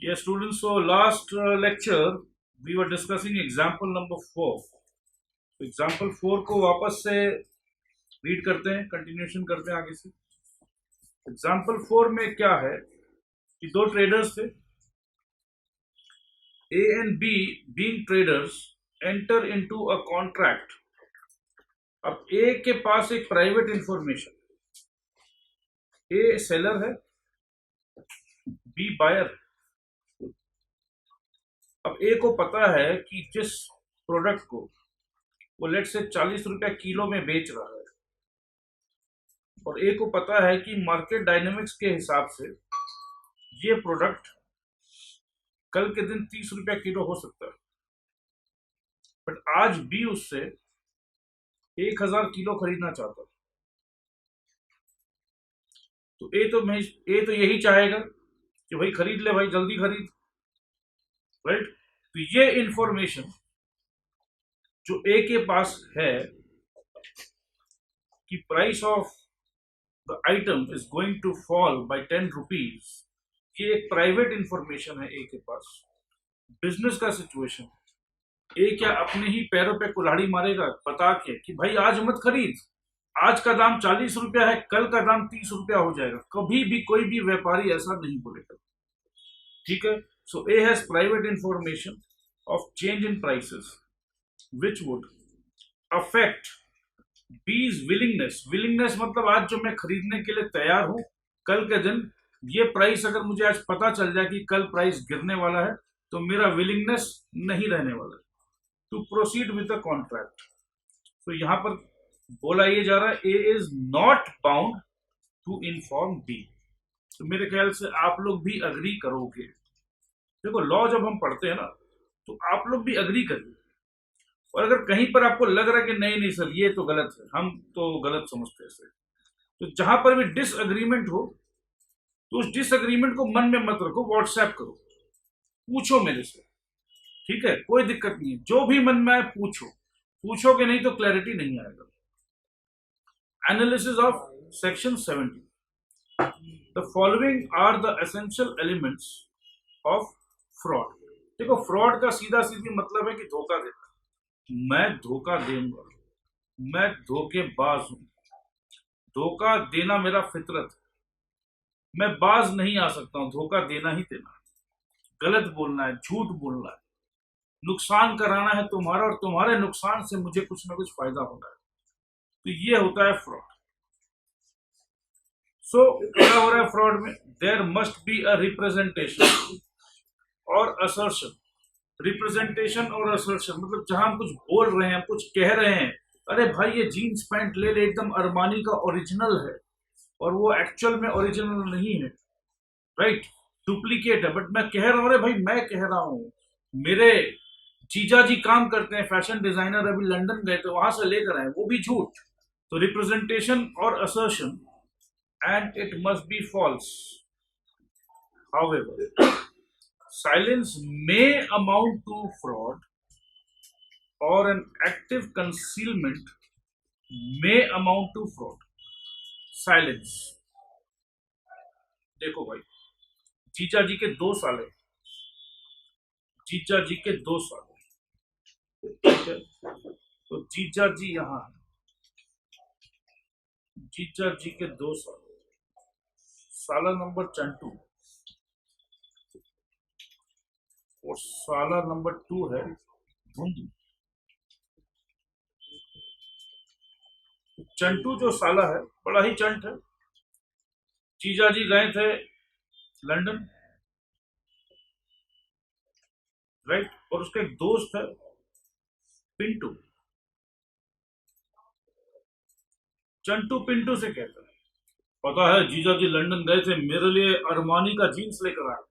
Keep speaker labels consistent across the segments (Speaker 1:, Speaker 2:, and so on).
Speaker 1: Yes, students. So last lecture we were discussing example number 4. तो example 4 को वापस से रीड करते हैं, कंटिन्यूशन करते हैं आगे से। एग्जाम्पल 4 में क्या है कि दो ट्रेडर्स थे, A and B being traders enter into a contract. अब ए के पास एक प्राइवेट इंफॉर्मेशन, ए सेलर है, बी बायर है। अब ए को पता है कि जिस प्रोडक्ट को वो लेट से 40 रुपया किलो में बेच रहा है, और ए को पता है कि मार्केट डायनेमिक्स के हिसाब से ये प्रोडक्ट कल के दिन 30 रुपया किलो हो सकता है, बट आज बी उससे 1000 किलो खरीदना चाहता है। तो ए तो यही चाहेगा कि भाई खरीद ले, भाई जल्दी खरीद, राइट। तो ये इंफॉर्मेशन जो ए के पास है कि price of the item is going to fall by 10 rupees, ये एक प्राइवेट इंफॉर्मेशन है ए के पास। बिजनेस का सिचुएशन, ए क्या अपने ही पैरों पे कुल्हाड़ी मारेगा बता के कि भाई आज मत खरीद, आज का दाम 40 रुपया है, कल का दाम 30 रुपया हो जाएगा? कभी भी कोई भी व्यापारी ऐसा नहीं बोलेगा, ठीक है। So A has private information of change in prices which would affect B's willingness. Willingness मतलब आज जो मैं खरीदने के लिए तैयार हूं, कल के दिन ये प्राइस अगर मुझे आज पता चल जाए कि कल प्राइस गिरने वाला है, तो मेरा विलिंगनेस नहीं रहने वाला है to proceed with the contract. तो यहां पर बोला ये जा रहा है A is not bound to inform B. तो मेरे ख्याल से आप लोग भी अग्री करोगे। देखो, लॉ जब हम पढ़ते हैं ना, तो आप लोग भी अग्री करिए, और अगर कहीं पर आपको लग रहा है कि नहीं नहीं सर ये तो गलत है, हम तो गलत समझते हैं सर, तो जहां पर भी डिसएग्रीमेंट हो तो उस डिसएग्रीमेंट को मन में मत रखो, व्हाट्सएप करो, पूछो मेरे से, ठीक है, कोई दिक्कत नहीं है। जो भी मन में आए पूछो, पूछोगे नहीं तो क्लैरिटी नहीं आएगा। Analysis of section 70। The following are the essential elements of fraud. देखो, फ्रॉड का सीधा सीधी मतलब है कि धोखा देना। मैं धोखा दूंगा, मैं धोखेबाज हूं, धोखा देना मेरा फितरत है, मैं बाज नहीं आ सकता हूं, धोखा देना ही देना, गलत बोलना है, झूठ बोलना है, नुकसान कराना है तुम्हारा, और तुम्हारे नुकसान से मुझे कुछ ना कुछ फायदा होना है। तो ये होता है फ्रॉड। सो क्या हो रहा है फ्रॉड में? There must be a representation और असर्शन। रिप्रेजेंटेशन और असर्शन मतलब जहां हम कुछ बोल रहे हैं, हम कुछ कह रहे हैं, अरे भाई ये जीन्स पैंट ले ले, एकदम अरमानी का ओरिजिनल है, और वो एक्चुअल में ओरिजिनल नहीं है, राइट, डुप्लीकेट है, बट मैं कह रहा हूं, अरे भाई मैं कह रहा हूं, मेरे जीजा जी काम करते हैं, फैशन डिजाइनर, अभी लंदन गए तो वहां से लेकर आए, वो भी झूठ। तो रिप्रेजेंटेशन और assertion, and it must be false. However, silence may amount to fraud, or an active concealment may amount to fraud. Silence, देखो भाई, जीजा जी के 2 साल है, जीजा जी के 2 साल, ठीक है। तो जीजा जी यहाँ है, जीजा जी के 2 साल, साला नंबर चंटू, और साला नंबर 2 है धुंधू। चंटू जो साला है बड़ा ही चंट है। जीजा जी गए थे लंदन, राइट, और उसका एक दोस्त है पिंटू। चंटू पिंटू से कहता है, पता है जीजा जी लंदन गए थे, मेरे लिए अरमानी का जीन्स लेकर आए।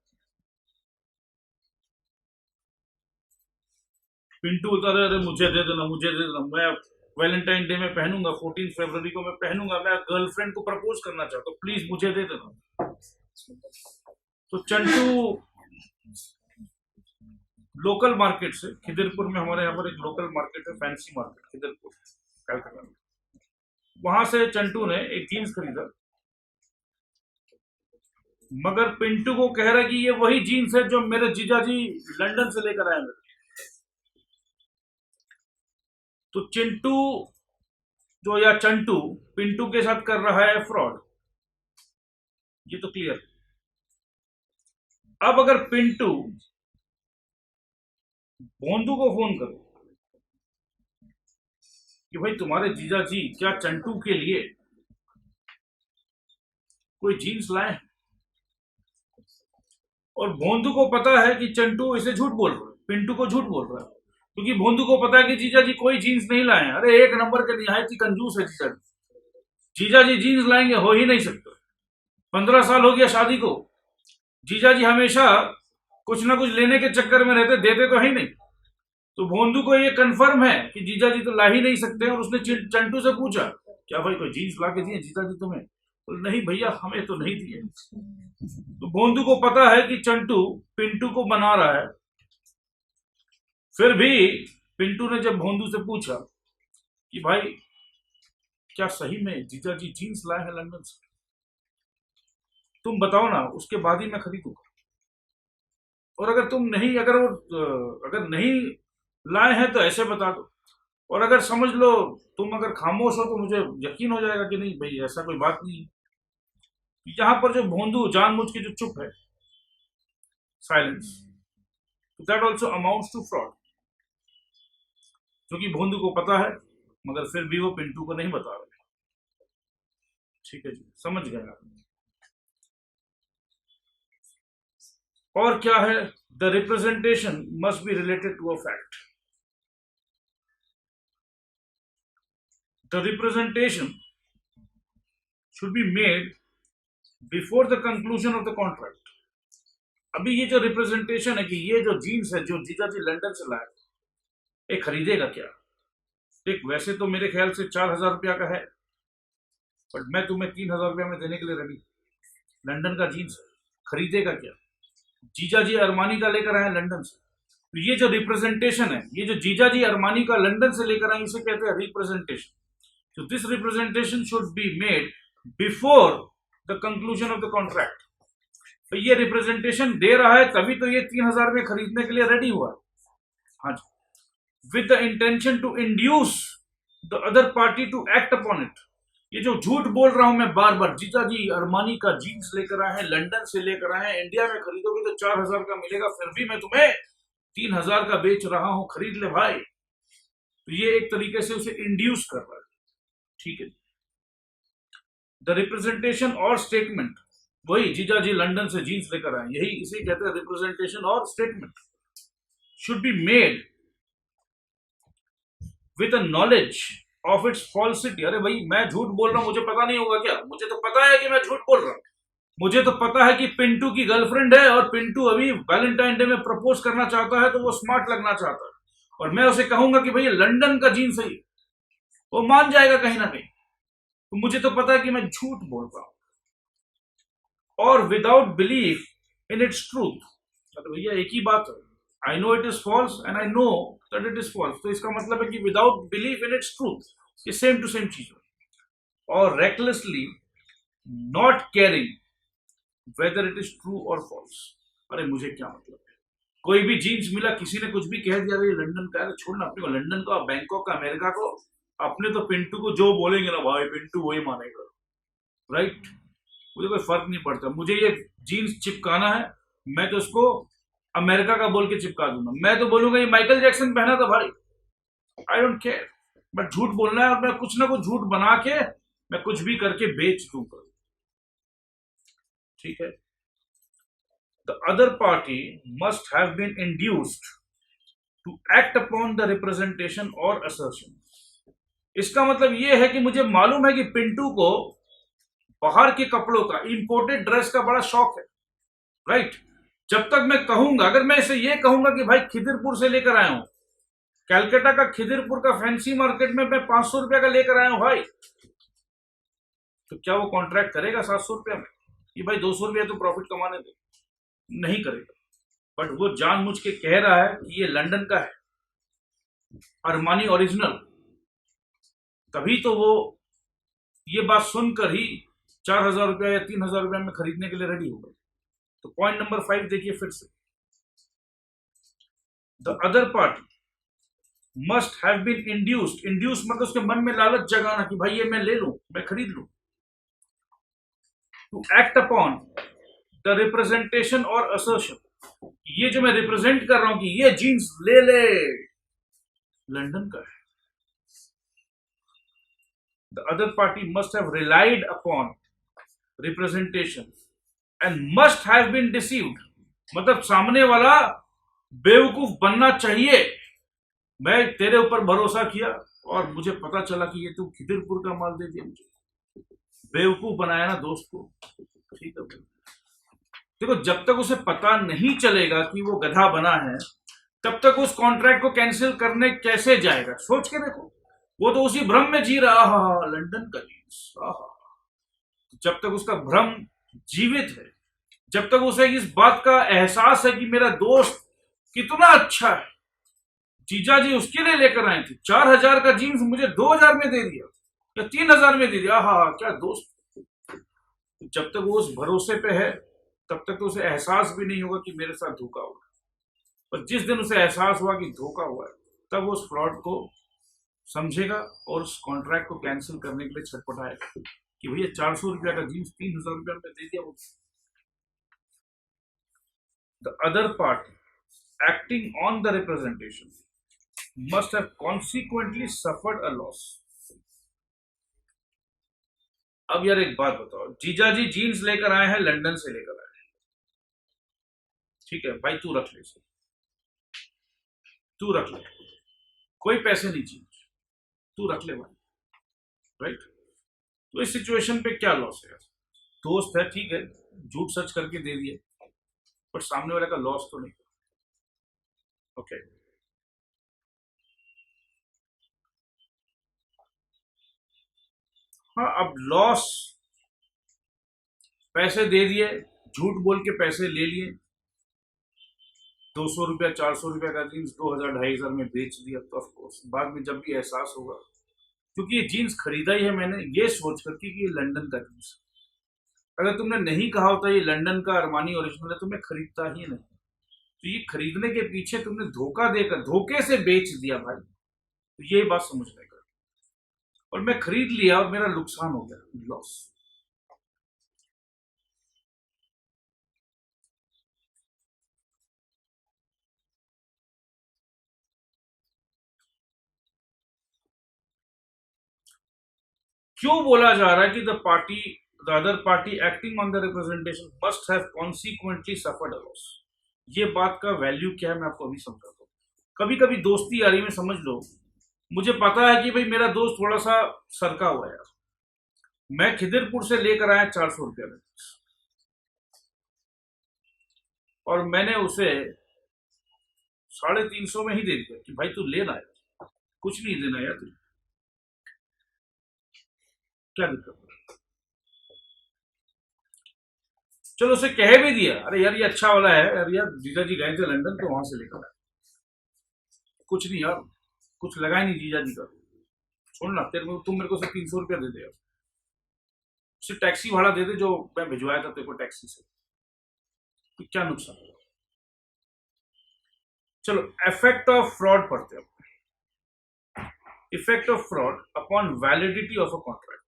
Speaker 1: पिंटू बता रहे, अरे मुझे दे देना, मुझे दे देना, मैं वैलेंटाइन डे में पहनूंगा, 14 फरवरी को मैं पहनूंगा, मैं गर्लफ्रेंड को प्रपोज करना चाहता हूँ, प्लीज मुझे दे देना। तो चंटू लोकल मार्केट से, खिदरपुर में हमारे यहाँ पर एक लोकल मार्केट है, फैंसी मार्केट, खिदरपुर कलकत्ता में, वहां से चंटू ने एक जीन्स खरीदा, मगर पिंटू को कह रहा है कि ये वही जीन्स है जो मेरे जीजा जी लंदन से लेकर आए मेरे। तो चिंटू जो या चंटू पिंटू के साथ कर रहा है फ्रॉड, ये तो क्लियर। अब अगर पिंटू भोंदू को फोन करो कि भाई तुम्हारे जीजा जी क्या चंटू के लिए कोई जीन्स लाए, और भोंदू को पता है कि चंटू इसे झूठ बोल रहा है, पिंटू को झूठ बोल रहा है, क्योंकि भोंदू को पता है कि जीजा जी कोई जीन्स नहीं लाए हैं। अरे एक नंबर के निहायत ही कंजूस है जीजा जी। जीजा जी जीन्स लाएंगे हो ही नहीं सकता। 15 साल हो गया शादी को, जीजा जी हमेशा कुछ ना कुछ लेने के चक्कर में रहते, देते तो है ही नहीं। तो भोंदू को ये कंफर्म है कि जीजा जी तो ला ही नहीं सकते। और उसने चंटू से पूछा, क्या भाई कोई जीन्स ला के दिए जीजा जी तुम्हें? तो नहीं भैया हमें तो नहीं दिए। तो भोंदू को पता है कि चंटू पिंटू को बना रहा है। फिर भी पिंटू ने जब भोंदू से पूछा कि भाई क्या सही में जीजा जी जीन्स लाए हैं लंदन से, तुम बताओ ना, उसके बाद ही मैं खरीदूंगा। और अगर तुम नहीं, अगर नहीं लाए हैं तो ऐसे बता दो, और अगर समझ लो तुम अगर खामोश हो तो मुझे यकीन हो जाएगा कि नहीं भाई ऐसा कोई बात नहीं है। यहां पर जो भोंदू जानबूझ के जो चुप है, साइलेंस, तो that also amounts to fraud. क्योंकि भोंदू को पता है मगर फिर भी वो पिंटू को नहीं बता रहे। ठीक है जी, समझ गए आप। और क्या है, the representation must be related to a fact. The representation should be made before the conclusion of the contract. अभी ये जो रिप्रेजेंटेशन है कि ये जो जीन्स है जो जीजा जी लंदन से लाए, ये खरीदेगा क्या? देख वैसे तो मेरे ख्याल से 4,000 रुपया का है, बट मैं तुम्हें 3,000 रुपया में देने के लिए रेडी। लंदन का जीन्स खरीदेगा क्या? जीजा जी अरमानी का लेकर आए लंदन से। तो ये जो रिप्रेजेंटेशन है, ये जो जीजा जी अरमानी का लंदन से लेकर आए, इसे कहते हैं रिप्रेजेंटेशन। तो this representation should be made before the conclusion of the contract. तो ये रिप्रेजेंटेशन दे रहा है तभी तो ये 3,000 में खरीदने के लिए रेडी हुआ। हाँ जी, with the intention to induce the other party to act upon it. ये जो झूठ बोल रहा हूं मैं बार बार, जीजा जी अरमानी का जीन्स लेकर आए हैं, लंदन से लेकर आए हैं, इंडिया में खरीदोगे तो 4,000 का मिलेगा, फिर भी मैं तुम्हें 3,000 का बेच रहा हूं, खरीद ले भाई। तो ये एक तरीके से उसे इंड्यूस कर रहा है। ठीक है, द रिप्रेजेंटेशन और स्टेटमेंट, वही जीजा जी लंदन से जीन्स लेकर आए, यही इसे कहते हैं रिप्रेजेंटेशन और statement, should be made with a knowledge of its falsity. अरे भाई मैं झूठ बोल रहा हूं, मुझे पता नहीं होगा क्या? मुझे तो पता है कि मैं झूठ बोल रहा हूं। मुझे तो पता है कि पिंटू की गर्लफ्रेंड है और पिंटू अभी वैलेंटाइन डे में प्रपोज करना चाहता है, तो वो स्मार्ट लगना चाहता है, और मैं उसे कहूंगा कि भैया लंदन का जीन्स है, वो मान जाएगा कहीं ना कहीं। तो मुझे तो पता है कि मैं झूठ बोल रहा हूं। और without belief in its truth, तो भैया एक ही बात है, I know it is false and I know that it is false. तो इसका मतलब है कि without belief in its truth, ये सेम टू सेम चीज है। और recklessly not caring whether it is true और फॉल्स। अरे मुझे क्या मतलब है, कोई भी जीन्स मिला, किसी ने कुछ भी कह दिया ये लंदन का है, छोड़ना अपने को, लंदन का, बैंकॉक का, अमेरिका को, अपने तो पिंटू को जो बोलेंगे ना भाई पिंटू वही मानेगा, राइट? मुझे कोई फर्क नहीं पड़ता, मुझे ये जीन्स चिपकाना है, मैं तो उसको अमेरिका का बोल के चिपका दूंगा। मैं तो बोलूंगा ये माइकल जैक्सन पहना था भाई, आई डोंट केयर। बट झूठ बोलना है और मैं कुछ ना कुछ झूठ बना के मैं कुछ भी करके बेच दूंगा। ठीक है, the other party must have been induced to act upon the representation और असर्शन। इसका मतलब यह है कि मुझे मालूम है कि पिंटू को बाहर के कपड़ों का, इंपोर्टेड ड्रेस का बड़ा शौक है, राइट? जब तक मैं कहूंगा, अगर मैं इसे ये कहूंगा कि भाई खिदिरपुर से लेकर आया हूं, कैलकाटा का खिदिरपुर का फैंसी मार्केट में मैं 500 रुपया का लेकर आया हूं भाई, तो क्या वो कॉन्ट्रैक्ट करेगा 700 रुपया में? ये भाई 200 रुपया तो प्रॉफिट कमाने दे, नहीं करेगा। बट वो जानबूझ के कह रहा है कि ये लंदन का है, अरमानी ओरिजिनल, तभी तो वो ये बात सुनकर ही 4,000 रुपया या 3,000 रुपया में खरीदने के लिए रेडी होगा। तो पॉइंट नंबर 5 देखिए फिर से, the other party must have been induced, induce मतलब उसके मन में लालच जगाना कि भाई ये मैं ले लूं, मैं खरीद लूं, to act upon the representation और असर्शन, ये जो मैं रिप्रेजेंट कर रहा हूं कि ये जीन्स ले ले, लंदन का है। The other party must have relied upon representation and must have been deceived, मतलब सामने वाला बेवकूफ बनना चाहिए। मैं तेरे ऊपर भरोसा किया और मुझे पता चला कि ये तू खिदिरपुर का माल दे दिया, मुझे बेवकूफ बनाया ना दोस्त को, ठीक है। देखो जब तक उसे पता नहीं चलेगा कि वो गधा बना है, तब तक उस कॉन्ट्रैक्ट को कैंसिल करने कैसे जाएगा, सोच के देखो। वो तो उसी भ्रम में जी रहा, लंदन का जीन्स, जब तक उसका भ्रम जीवित है, जब तक उसे इस बात का एहसास है कि मेरा दोस्त कितना अच्छा है, जीजा जी उसके लिए लेकर आए थे, 4,000 का जीन्स मुझे 2,000 में दे दिया या 3,000 में दे दिया, क्या दोस्त। जब तक वो उस भरोसे पे है तब तक तो उसे एहसास भी नहीं होगा कि मेरे साथ धोखा हुआ, पर जिस दिन उसे एहसास हुआ कि धोखा हुआ है, तब वो उस फ्रॉड को समझेगा और उस कॉन्ट्रैक्ट को कैंसिल करने के लिए छटपटाएगा कि भैया 400 रुपया का जीन्स 3,000 रुपया में दे दिया वो। The other party acting on the representation must have consequently suffered a loss. अब यार एक बात बताओ, जीजा जी जीन्स लेकर आए हैं, लंदन से लेकर आए हैं, ठीक है भाई, तू रख ले, तू रख ले, कोई पैसे नहीं चाहिए, तू रख ले भाई, राइट। तो इस सिचुएशन पे क्या लॉस है? दोस्त है, ठीक है, झूठ सच करके दे दिए, पर सामने वाले का लॉस तो नहीं। ओके, हाँ, अब लॉस, पैसे दे दिए, झूठ बोल के पैसे ले लिए, 200 रुपया 400 रुपया का जीन्स 2,000 2,500 में बेच दिया, तो ऑफकोर्स बाद में जब भी एहसास होगा, क्योंकि ये जीन्स खरीदा ही है मैंने ये सोच करके कि ये लंदन का जीन्स, अगर तुमने नहीं कहा होता ये लंदन का अरमानी ओरिजिनल है तो मैं खरीदता ही नहीं। तो ये खरीदने के पीछे तुमने धोखा देकर, धोखे से बेच दिया भाई, तो यही बात समझने का, और मैं खरीद लिया और मेरा नुकसान हो गया, लॉस। क्यों बोला जा रहा है कि the other party acting on the representation must have consequently suffered a loss? ये बात का वैल्यू क्या है मैं आपको अभी समझाता हूँ। कभी कभी दोस्ती यारी में समझ लो, मुझे पता है कि भाई मेरा दोस्त थोड़ा सा सरका हुआ है, मैं खिदिरपुर से लेकर आया 400 रुपया में, और मैंने उसे 350 में ही दे दिया कि भाई तू लेना है, कुछ नहीं देना यार, तुझे क्या दिक्कत है। चलो उसे कह भी दिया, अरे यार ये अच्छा वाला है, अरे यार जीजा जी गए थे लंदन तो वहां से लेकर आए, कुछ नहीं यार, कुछ लगाए नहीं जीजा जी का, छोड़ना, तेरे तुम मेरे को सिर्फ 300 रुपया दे दे, उसे टैक्सी भाड़ा दे दे जो मैं भिजवाया था तेरे को टैक्सी से, तो क्या नुकसान है। चलो इफेक्ट ऑफ फ्रॉड पढ़ते हैं। Effect of fraud upon validity of a contract.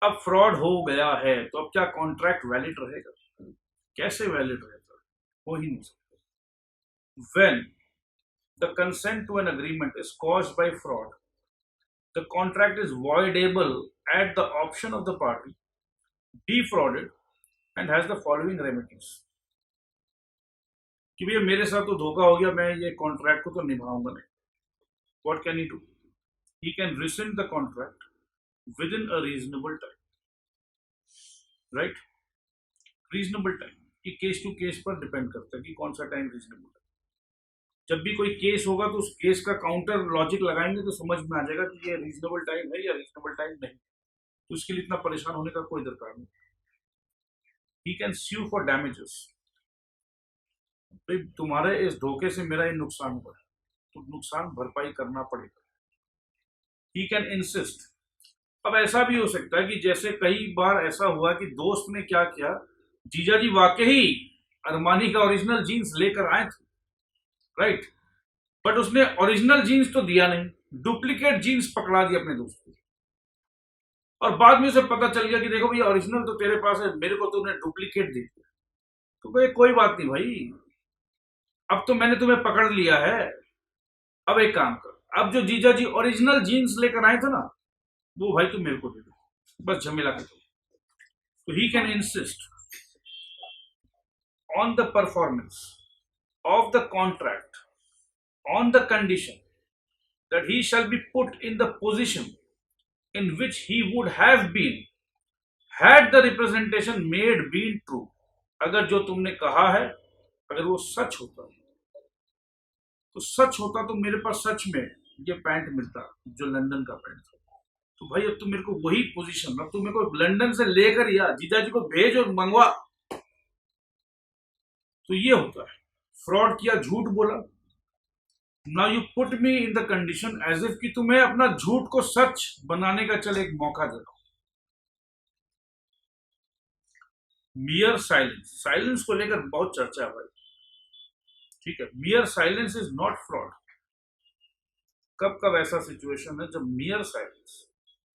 Speaker 1: अब फ्रॉड हो गया है तो अब क्या कॉन्ट्रैक्ट वैलिड रहेगा? कैसे वैलिड रहेगा? हो ही नहीं सकता। When the consent to an agreement is caused by fraud, the contract is voidable at the option of the party defrauded and has the following remedies। कि भैया मेरे साथ तो धोखा हो गया, मैं ये कॉन्ट्रैक्ट को तो निभाऊंगा नहीं। What can he do? He can rescind the contract within a reasonable time, right? Reasonable time कि केस टू केस पर डिपेंड करता है कि कौन सा टाइम रीजनेबल है। जब भी कोई केस होगा तो उस केस का काउंटर लॉजिक लगाएंगे तो समझ में आ जाएगा कि ये रीजनेबल टाइम है या रीजनेबल टाइम नहीं, तो इसके लिए इतना परेशान होने का कोई दरकार नहीं। He can sue for damages। भाई तुम्हारे इस धोखे से मेरा ये नुकसान हुआ है तो नुकसान भरपाई करना पड़ेगा। He can insist। अब ऐसा भी हो सकता है कि जैसे कई बार ऐसा हुआ कि दोस्त ने क्या किया, जीजा जी वाकई अरमानी का ओरिजिनल जीन्स लेकर आए थे, राइट, बट उसने ओरिजिनल जीन्स तो दिया नहीं, डुप्लीकेट जीन्स पकड़ा दिया अपने दोस्त को। और बाद में उसे पता चल गया कि देखो भैया ओरिजिनल तो तेरे पास है, मेरे को तुमने डुप्लीकेट दे दिया। तो भाई कोई बात नहीं भाई, अब तो मैंने तुम्हें पकड़ लिया है, अब एक काम कर, अब जो जीजा जी ओरिजिनल जीन्स लेकर आए थे ना, वो भाई तुम मेरे को दे दो, बस झमेला कर दो। तो he can insist on the performance of the contract on the condition that he shall be put in the position in which he would have been had the representation made been true। अगर जो तुमने कहा है अगर वो सच होता तो सच होता तो मेरे पास सच में ये पैंट मिलता जो लंदन का पैंट था। तो भाई अब तुम मेरे को वही पोजीशन, अब तुम मेरे को लंदन से लेकर या जीजा जी को भेज और मंगवा। तो ये होता है, फ्रॉड किया, झूठ बोला। Now you put me in the condition as if कि तुम्हें अपना झूठ को सच बनाने का चल एक मौका दे दो। मियर साइलेंस, साइलेंस को लेकर बहुत चर्चा है भाई, ठीक है। मियर साइलेंस इज नॉट फ्रॉड। कब कब ऐसा सिचुएशन है जब मियर साइलेंस,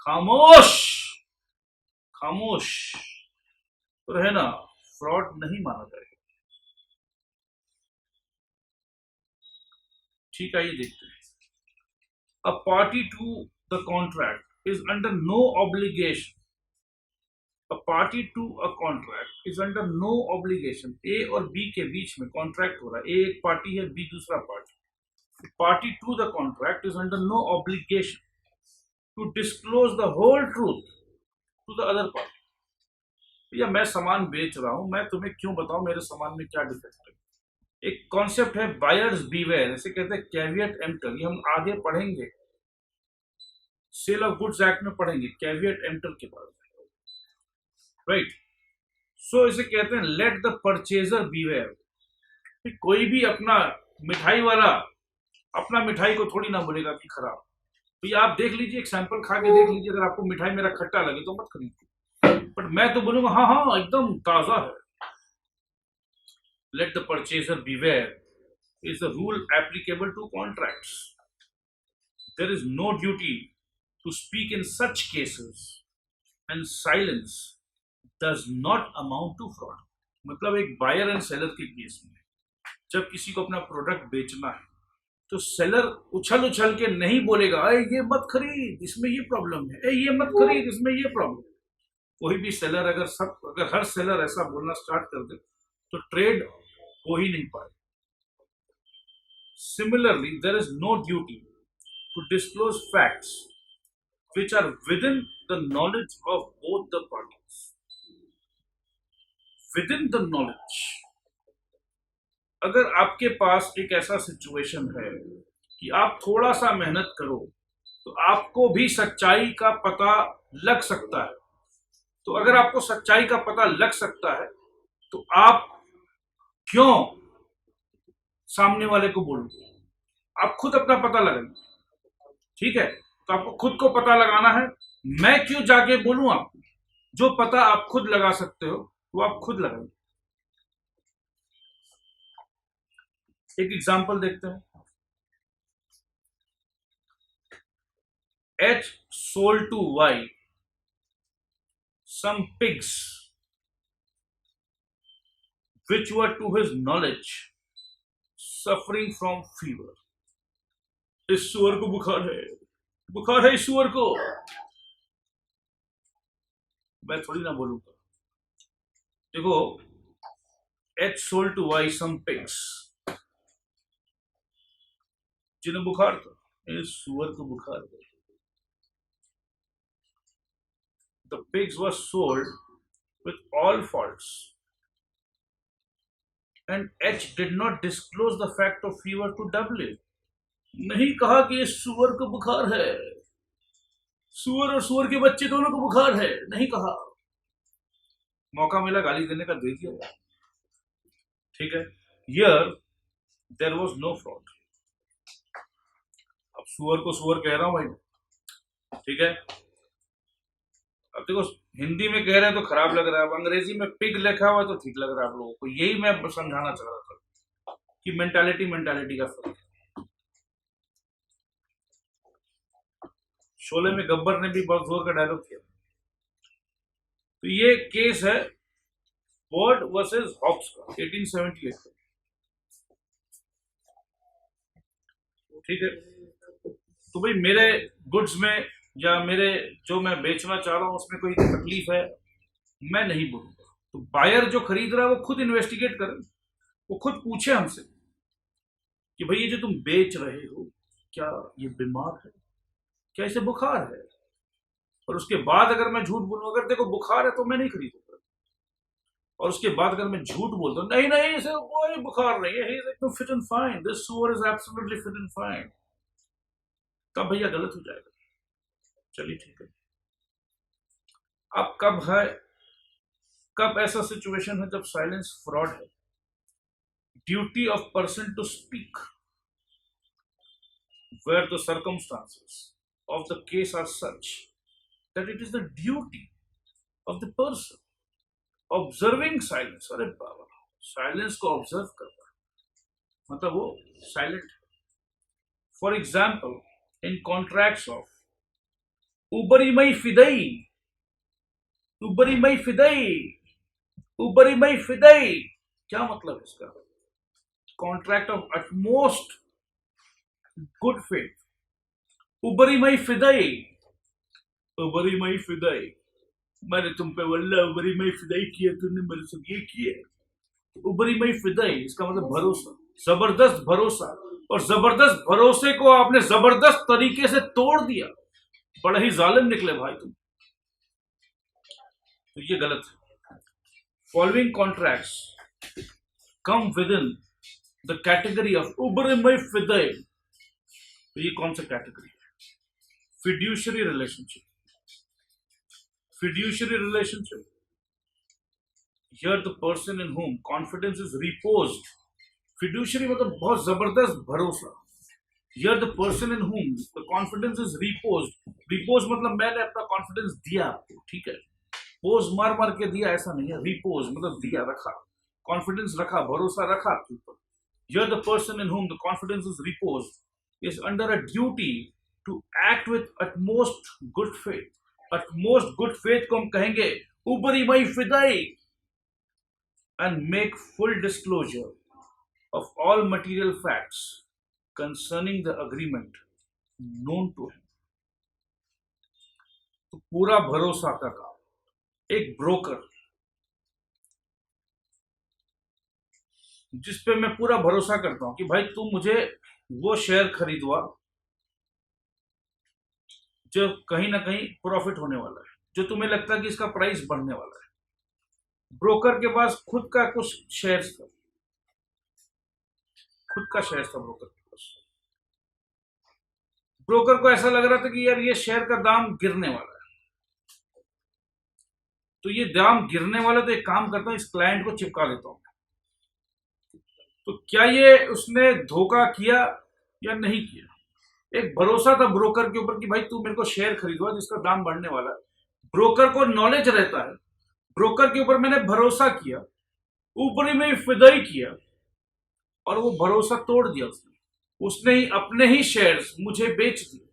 Speaker 1: खामोश खामोश तो रहे ना, फ्रॉड नहीं माना जाएगा। ठीक है, ये देखते हैं। A party to the contract is under no obligation, a party to a contract is under no obligation. A और बी के बीच में कॉन्ट्रैक्ट हो रहा है, ए एक पार्टी है, बी दूसरा party. Party to the contract is under no obligation to disclose the whole truth to the other party. भैया मैं सामान बेच रहा हूं, मैं तुम्हें क्यों बताऊं मेरे सामान में क्या डिफेक्ट है। एक कॉन्सेप्ट है बायर्स बीवेयर, ऐसे कहते हैं कैवियट एम्प्टर, ये हम आगे पढ़ेंगे, सेल ऑफ गुड्स एक्ट में पढ़ेंगे कैवियट एम्प्टर के बारे में, राइट। सो इसे कहते हैं लेट द परचेजर बीवेयर। कोई भी अपना मिठाई वाला अपना मिठाई को थोड़ी ना बोलेगा कि खराब। तो ये आप देख लीजिए, एक सैंपल खा के देख लीजिए, अगर आपको मिठाई मेरा खट्टा लगे तो मत खरीदिए, बट मैं तो बोलूंगा हाँ हाँ एकदम ताजा है। Let the purchaser beware is the rule applicable to contracts. There is no duty to speak in such cases, and silence does not amount to fraud। मतलब एक बायर एंड सेलर के केस में जब किसी को अपना प्रोडक्ट बेचना है तो सेलर उछल उछल के नहीं बोलेगा अरे ये मत खरीद इसमें ये प्रॉब्लम है, ये मत खरीद इसमें ये प्रॉब्लम है। कोई भी सेलर अगर हर सेलर ऐसा बोलना स्टार्ट कर दे तो ट्रेड हो ही नहीं पाए। Similarly, there is no duty to disclose facts which are within the knowledge of both the parties। Within the knowledge, अगर आपके पास एक ऐसा सिचुएशन है कि आप थोड़ा सा मेहनत करो तो आपको भी सच्चाई का पता लग सकता है। तो अगर आपको सच्चाई का पता लग सकता है तो आप क्यों सामने वाले को बोलोगे, आप खुद अपना पता लगाइए, ठीक है। तो आपको खुद को पता लगाना है, मैं क्यों जाके बोलूं आपको, जो पता आप खुद लगा सकते हो वो आप खुद लगाइए। एक एग्जांपल देखते हैं। H sold to Y some pigs which were to his knowledge suffering from fever। इस सुअर को बुखार है इस सुअर को, मैं थोड़ी ना बोलूंगा। देखो, H sold to Y some pigs, जिन्हें बुखार था, इस सुअर को बुखार है। The pigs were sold with all faults and H did not disclose the fact of fever to W। नहीं कहा कि इस सुअर को बुखार है, सुअर और सुअर के बच्चे दोनों को बुखार है, नहीं कहा। मौका मिला गाली देने का, दे दिया, ठीक है। Here there was no fraud। अब सुअर को सुअर कह रहा हूं भाई, ठीक है। अब देखो, हिंदी में कह रहे हैं तो खराब लग रहा है, अब अंग्रेजी में पिग लिखा हुआ है तो ठीक लग रहा है आप लोगों को। यही मैं समझाना चाह रहा था कि मेंटालिटी मेंटालिटी का फर्क है। शोले में गब्बर ने भी बहुत जोर का डायलॉग किया। तो ये केस है वर्ड वर्सेस हॉब्स का 1878 का। ठीक है, तो भाई मेरे गुड्स में या मेरे जो मैं बेचना चाह रहा हूं उसमें कोई तकलीफ है, मैं नहीं बोलूंगा। तो बायर जो खरीद रहा है वो खुद इन्वेस्टिगेट करे, वो खुद पूछे हमसे कि भाई ये जो तुम बेच रहे हो क्या ये बीमार है, क्या इसे बुखार है। और उसके बाद अगर मैं झूठ बोलूं, अगर देखो बुखार है तो मैं नहीं खरीदूंगा। और उसके बाद अगर मैं झूठ बोलता हूं नहीं नहीं इसे कोई बुखार नहीं है, एकदम फिट एंड फाइन, दिस सूअर is absolutely fit and fine, तब भैया गलत हो जाएगा। चलिए ठीक है। अब कब है, कब ऐसा सिचुएशन है जब साइलेंस फ्रॉड है? Duty of person to speak where the circumstances of the case are such that it is the duty of the person observing silence। अरे बाबा, साइलेंस को ऑब्जर्व करना मतलब वो साइलेंट है। For example in contracts of उबरी मई फिदई, उबरी मई फिदई, उबरी मई फिदई, क्या मतलब है इसका? Contract of utmost good faith, उबरी मई फिदई, उबरी मई फिदई, मैंने तुम पे वल्ला उबरी मई फिदई किया, तुमने मेरे साथ ये किया। उबरी मई फिदई इसका मतलब भरोसा, जबरदस्त भरोसा। और जबरदस्त भरोसे को आपने जबरदस्त तरीके से तोड़ दिया, बड़ा ही जालिम निकले भाई तुम। तो ये गलत है। Following contracts come within the category of उबरी मई फिदई। तो ये कौन सा कैटेगरी है? Fiduciary relationship, fiduciary relationship, here the person in whom confidence is reposed। fiduciary मतलब बहुत जबरदस्त भरोसा। here the person in whom the confidence is reposed, reposed मतलब मैंने अपना कॉन्फिडेंस दिया आपको, ठीक है, पोज मार मार के दिया ऐसा नहीं है, रिपोज मतलब दिया, रखा, कॉन्फिडेंस रखा, भरोसा रखा आपके ऊपर। here the person in whom the confidence is reposed is under a duty to act with utmost good faith। utmost good faith को हम कहेंगे उबरी मई फिदाई, and make full disclosure of all material facts concerning the agreement known to him। तो पूरा भरोसा का काम। एक broker जिस पे मैं पूरा भरोसा करता हूं कि भाई तू मुझे वो शेयर खरीदवा जो कहीं ना कहीं प्रॉफिट होने वाला है, जो तुम्हें लगता है कि इसका प्राइस बढ़ने वाला है। ब्रोकर के पास खुद का कुछ शेयर्स था, खुद का शेयर था ब्रोकर के पास। ब्रोकर को ऐसा लग रहा था कि यार ये शेयर का दाम गिरने वाला है, तो ये दाम गिरने वाला, तो एक काम करता हूं इस क्लाइंट को चिपका देता हूं। तो क्या ये उसने धोखा किया या नहीं किया? एक भरोसा था ब्रोकर के ऊपर कि भाई तू मेरे को शेयर खरीदवा जिसका दाम बढ़ने वाला है। ब्रोकर को नॉलेज रहता है, ब्रोकर के ऊपर मैंने भरोसा किया, ऊपरी में फिदाई किया, और वो भरोसा तोड़ दिया उसने। उसने ही अपने ही शेयर्स मुझे बेच दिए।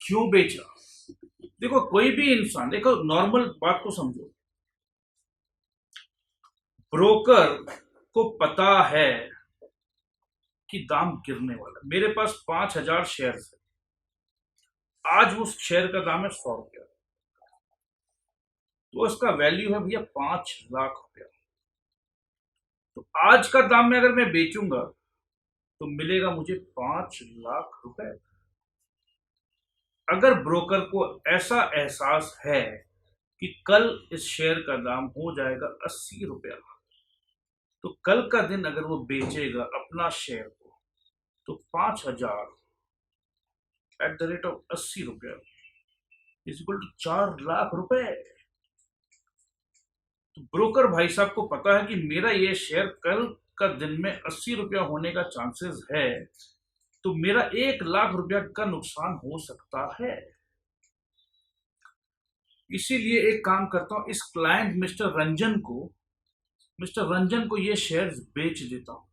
Speaker 1: क्यों बेचा? देखो कोई भी इंसान, देखो नॉर्मल बात को समझो, ब्रोकर को पता है कि दाम गिरने वाला। मेरे पास 5000 शेयर्स है, आज उस शेयर का दाम है 100 रुपया, तो उसका वैल्यू है भैया 5 लाख रुपया। तो आज का दाम में अगर मैं बेचूंगा तो मिलेगा मुझे 5 लाख रुपए। अगर ब्रोकर को ऐसा एहसास है कि कल इस शेयर का दाम हो जाएगा 80 रुपया, तो कल का दिन अगर वो बेचेगा अपना शेयर को तो 5000 एट द रेट ऑफ 80 रुपया इज इक्वल टू 4 लाख रुपए। तो ब्रोकर भाई साहब को पता है कि मेरा ये शेयर कल का दिन में 80 रुपया होने का चांसेस है, तो मेरा 1 लाख रुपया का नुकसान हो सकता है। इसीलिए एक काम करता हूं, इस क्लाइंट मिस्टर रंजन को ये शेयर्स बेच देता हूं।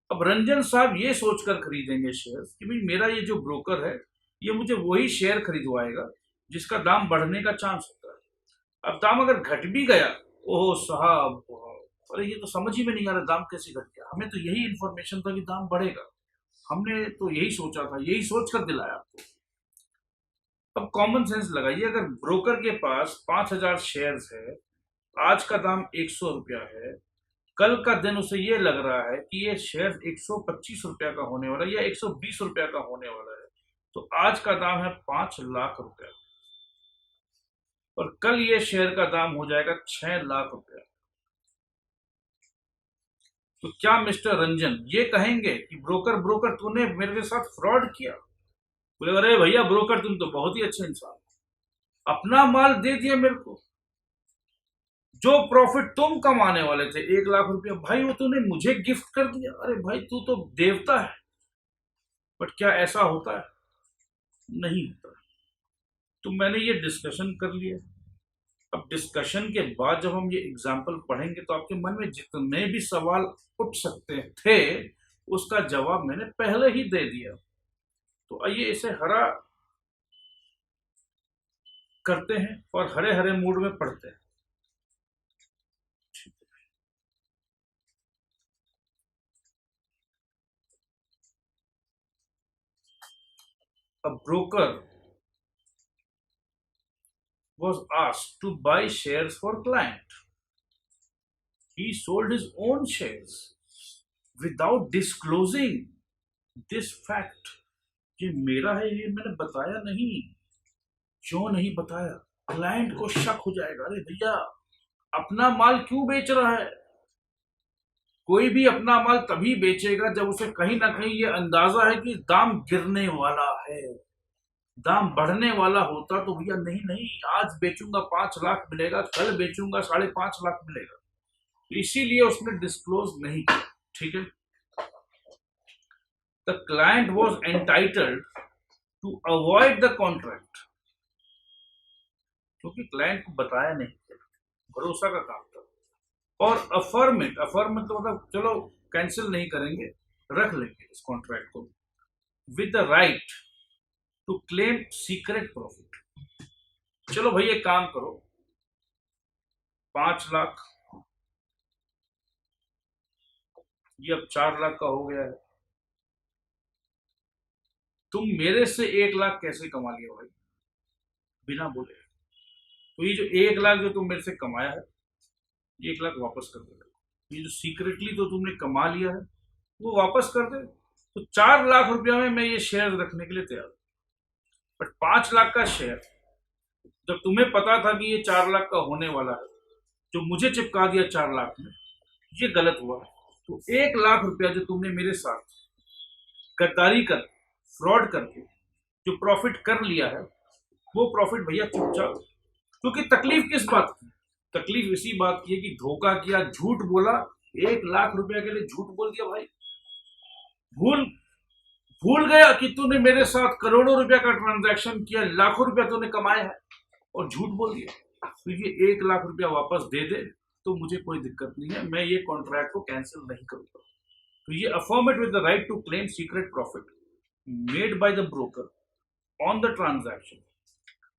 Speaker 1: अब रंजन साहब ये सोचकर खरीदेंगे शेयर्स कि भाई मेरा ये जो ब्रोकर है ये मुझे वही शेयर खरीदवाएगा जिसका दाम बढ़ने का चांस होता है। अब दाम अगर घट भी गया, ओह साहब, अरे ये तो समझ ही में नहीं आ रहा दाम कैसे घट गया, हमें तो यही इंफॉर्मेशन था कि दाम बढ़ेगा, हमने तो यही सोचा था, यही सोच कर दिलाया आपको। अब कॉमन सेंस लगाइए, अगर ब्रोकर के पास 5,000 शेयर्स है, आज का दाम 100 रुपया है, कल का दिन उसे ये लग रहा है कि ये शेयर 125 रुपया का होने वाला है या 120 रुपया का होने वाला है, तो आज का दाम है 5 लाख रुपया और कल ये शेयर का दाम हो जाएगा 6 लाख रुपया। तो क्या मिस्टर रंजन ये कहेंगे कि ब्रोकर ब्रोकर तूने मेरे साथ फ्रॉड किया? बोले अरे भैया ब्रोकर तुम तो बहुत ही अच्छे इंसान, अपना माल दे दिया मेरे को, जो प्रॉफिट तुम कमाने वाले थे 1 लाख रुपया, भाई वो तूने मुझे गिफ्ट कर दिया। अरे भाई तू तो देवता है। बट क्या ऐसा होता है? नहीं होता। तो मैंने ये डिस्कशन कर लिया। अब डिस्कशन के बाद जब हम ये एग्जाम्पल पढ़ेंगे तो आपके मन में जितने भी सवाल उठ सकते थे उसका जवाब मैंने पहले ही दे दिया। तो आइए इसे हरा करते हैं और हरे हरे मूड में पढ़ते हैं। A broker was asked to buy shares for client. He sold his own shares without disclosing this fact. ये मेरा है, ये मैंने बताया नहीं। क्यों नहीं बताया? क्लाइंट को शक हो जाएगा, अरे भैया अपना माल क्यों बेच रहा है? कोई भी अपना माल तभी बेचेगा जब उसे कहीं ना कहीं ये अंदाजा है कि दाम गिरने वाला है। दाम बढ़ने वाला होता तो भैया नहीं नहीं, आज बेचूंगा 5 लाख मिलेगा, कल बेचूंगा 5.5 लाख मिलेगा। तो इसीलिए उसने डिस्क्लोज नहीं किया। ठीक है। The client was entitled to avoid the contract, क्योंकि क्लाइंट को बताया नहीं, भरोसा का काम था। और अफर्म इट तो मतलब चलो कैंसिल नहीं करेंगे, रख लेंगे इस कॉन्ट्रैक्ट को with the right to claim secret profit. चलो भाई एक काम करो, 5 लाख ये अब 4 लाख का हो गया है, तुम मेरे से 1 लाख कैसे कमा लिया भाई बिना बोले? तो ये जो 1 लाख जो तुम मेरे से कमाया है, 1 लाख वापस कर दे। ये जो सीक्रेटली तो तुमने कमा लिया है वो वापस कर दे। तो 4 लाख रुपया में मैं ये शेयर रखने के लिए तैयार हूं। बट 5 लाख का शेयर जब तुम्हें पता था कि ये 4 लाख का होने वाला है, जो मुझे चिपका दिया 4 लाख में, ये गलत हुआ। तो 1 लाख रुपया जो तुमने मेरे साथ गद्दारी कर, फ्रॉड करके जो प्रॉफिट कर लिया है, वो प्रॉफिट भैया चुपचाप, क्योंकि तकलीफ किस बात की? तकलीफ इसी बात की है कि धोखा किया, झूठ बोला, 1 लाख रुपया के लिए झूठ बोल दिया भाई। भूल भूल गया कि तूने मेरे साथ करोड़ों रुपया का ट्रांजैक्शन किया, लाखों रुपया तूने कमाया है और झूठ बोल दिया। तो ये 1 लाख रुपया वापस दे दे तो मुझे कोई दिक्कत नहीं है, मैं ये कॉन्ट्रैक्ट को कैंसिल नहीं करूंगा। तो ये affirm it with the right to claim secret profit made by the broker on the transaction,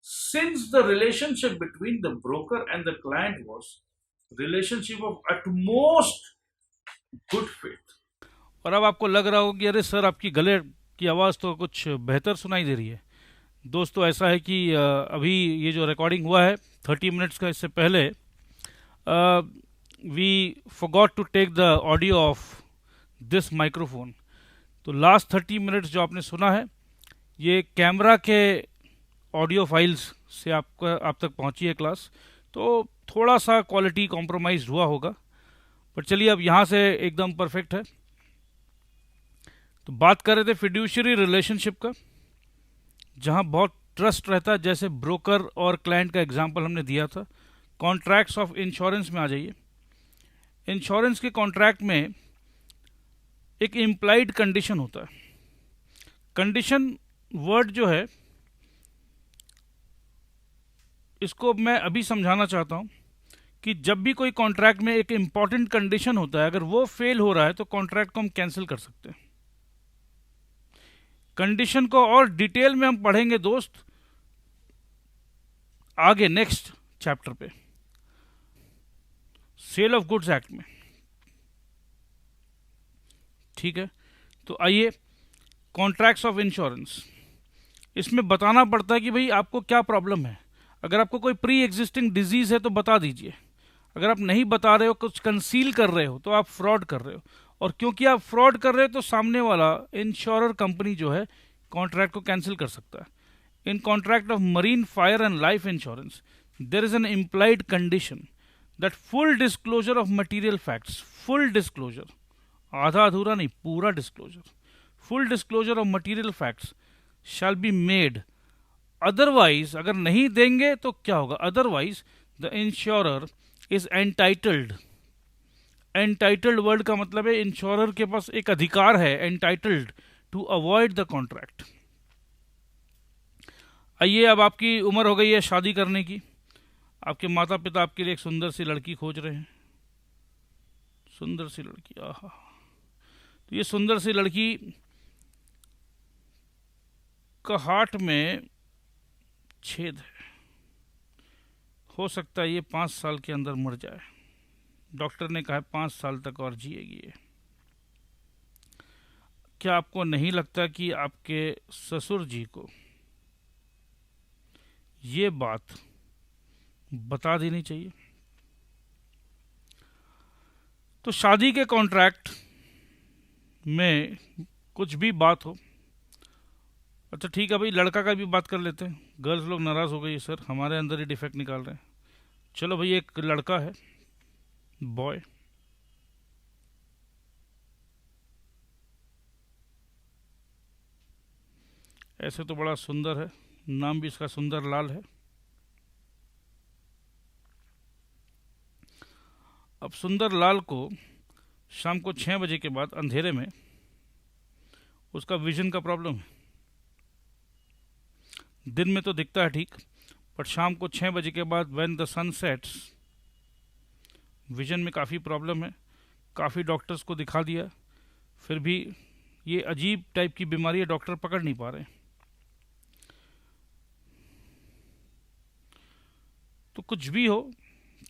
Speaker 1: since the relationship between the broker and the client was relationship of utmost good faith।
Speaker 2: और अब आपको लग रहा होगा कि अरे sir आपकी गले की आवाज़ तो कुछ बेहतर सुनाई दे रही है। दोस्तों ऐसा है कि अभी ये जो रिकॉर्डिंग हुआ है 30 मिनट्स का, इससे पहले we forgot to take the audio of this microphone. तो लास्ट 30 मिनट्स जो आपने सुना है ये कैमरा के ऑडियो फाइल्स से आप तक पहुंची है क्लास, तो थोड़ा सा क्वालिटी कॉम्प्रोमाइज हुआ होगा, पर चलिए अब यहाँ से एकदम परफेक्ट है। तो बात कर रहे थे फिड्यूशियरी रिलेशनशिप का, जहाँ बहुत ट्रस्ट रहता है, जैसे ब्रोकर और क्लाइंट का एग्जांपल हमने दिया था। कॉन्ट्रैक्ट्स ऑफ इंश्योरेंस में आ जाइए। इंश्योरेंस के कॉन्ट्रैक्ट में एक इम्प्लाइड कंडीशन होता है। कंडीशन वर्ड जो है इसको मैं अभी समझाना चाहता हूँ कि जब भी कोई कॉन्ट्रैक्ट में एक इंपॉर्टेंट कंडीशन होता है, अगर वो फेल हो रहा है तो कॉन्ट्रैक्ट को हम कैंसिल कर सकते हैं। कंडीशन को और डिटेल में हम पढ़ेंगे दोस्त आगे नेक्स्ट चैप्टर पे, सेल ऑफ गुड्स एक्ट में। ठीक है, तो आइए, कॉन्ट्रैक्ट्स ऑफ इंश्योरेंस, इसमें बताना पड़ता है कि भाई आपको क्या प्रॉब्लम है। अगर आपको कोई प्री एग्जिस्टिंग डिजीज है तो बता दीजिए। अगर आप नहीं बता रहे हो, कुछ कंसील कर रहे हो, तो आप फ्रॉड कर रहे हो। और क्योंकि आप फ्रॉड कर रहे हो तो सामने वाला इंश्योरर कंपनी जो है कॉन्ट्रैक्ट को कैंसिल कर सकता है। In contract of marine, fire and life insurance there is an implied condition that full disclosure of material facts, full disclosure, आधा अधूरा नहीं, पूरा disclosure, full disclosure of material facts shall be made. Otherwise, अगर नहीं देंगे तो क्या होगा, otherwise the insurer is entitled. Entitled word का मतलब है इंश्योरर के पास एक अधिकार है, entitled to avoid the contract. आइए, अब आपकी उम्र हो गई है शादी करने की, आपके माता पिता आपके लिए एक सुंदर सी लड़की खोज रहे हैं, सुंदर सी लड़की, आहा। तो ये सुंदर सी लड़की का हार्ट में छेद है, हो सकता है ये 5 साल के अंदर मर जाए। डॉक्टर ने कहा है 5 साल तक और जिएगी ये। क्या आपको नहीं लगता कि आपके ससुर जी को ये बात बता देनी चाहिए? तो शादी के कॉन्ट्रैक्ट में कुछ भी बात हो, अच्छा ठीक है भाई, लड़का का भी बात कर लेते हैं। गर्ल्स लोग नाराज़ हो गई, सर हमारे अंदर ही डिफेक्ट निकाल रहे हैं। चलो भाई, एक लड़का है, बॉय, ऐसे तो बड़ा सुंदर है, नाम भी इसका सुंदर लाल है। अब सुंदर लाल को शाम को 6 बजे के बाद अंधेरे में उसका विजन का प्रॉब्लम है। दिन में तो दिखता है ठीक, पर शाम को 6 बजे के बाद when the sun sets, vision में काफ़ी प्रॉब्लम है। काफ़ी डॉक्टर्स को दिखा दिया, फिर भी ये अजीब टाइप की बीमारी है, डॉक्टर पकड़ नहीं पा रहे। तो कुछ भी हो,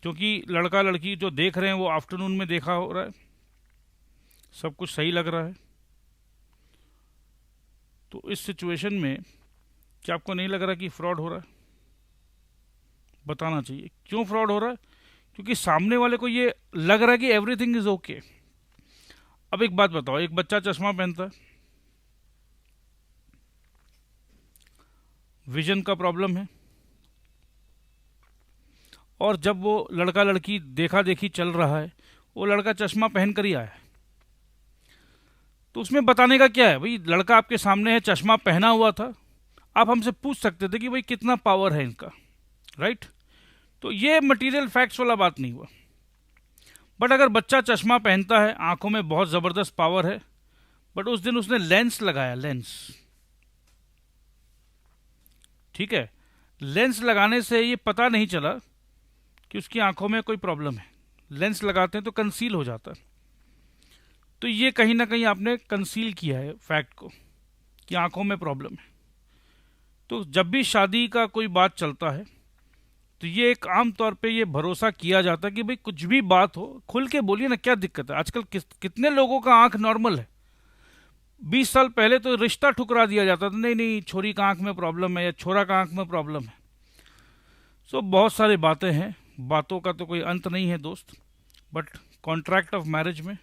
Speaker 2: क्योंकि लड़का लड़की जो देख रहे हैं वो आफ्टरनून में देखा हो रहा है, सब कुछ सही लग रहा है। तो इस सिचुएशन में क्या आपको नहीं लग रहा कि फ्रॉड हो रहा है? बताना चाहिए क्यों फ्रॉड हो रहा है। क्योंकि सामने वाले को ये लग रहा है कि एवरीथिंग इज ओके। अब एक बात बताओ, एक बच्चा चश्मा पहनता है, विजन का प्रॉब्लम है, और जब वो लड़का लड़की देखा देखी चल रहा है, वो लड़का चश्मा पहन कर ही आया है, तो उसमें बताने का क्या है भाई? लड़का आपके सामने है, चश्मा पहना हुआ था, आप हमसे पूछ सकते थे कि भाई कितना पावर है इनका, राइट? तो ये मटेरियल फैक्ट्स वाला बात नहीं हुआ। बट अगर बच्चा चश्मा पहनता है, आंखों में बहुत ज़बरदस्त पावर है, बट उस दिन उसने लेंस लगाया, लेंस, ठीक है, लेंस लगाने से ये पता नहीं चला कि उसकी आंखों में कोई प्रॉब्लम है। लेंस लगाते हैं तो कंसील हो जाता है, तो ये कहीं ना कहीं आपने कंसील किया है फैक्ट को कि आंखों में प्रॉब्लम है। तो जब भी शादी का कोई बात चलता है तो ये एक आम तौर पे ये भरोसा किया जाता है कि भाई कुछ भी बात हो खुल के बोलिए ना, क्या दिक्कत है। आजकल कितने लोगों का आंख नॉर्मल है। 20 साल पहले तो रिश्ता ठुकरा दिया जाता था, नहीं नहीं छोरी का आंख में प्रॉब्लम है या छोरा का आंख में प्रॉब्लम है। सो बहुत सारी बातें हैं, बातों का तो कोई अंत नहीं है दोस्त। बट कॉन्ट्रैक्ट ऑफ मैरिज में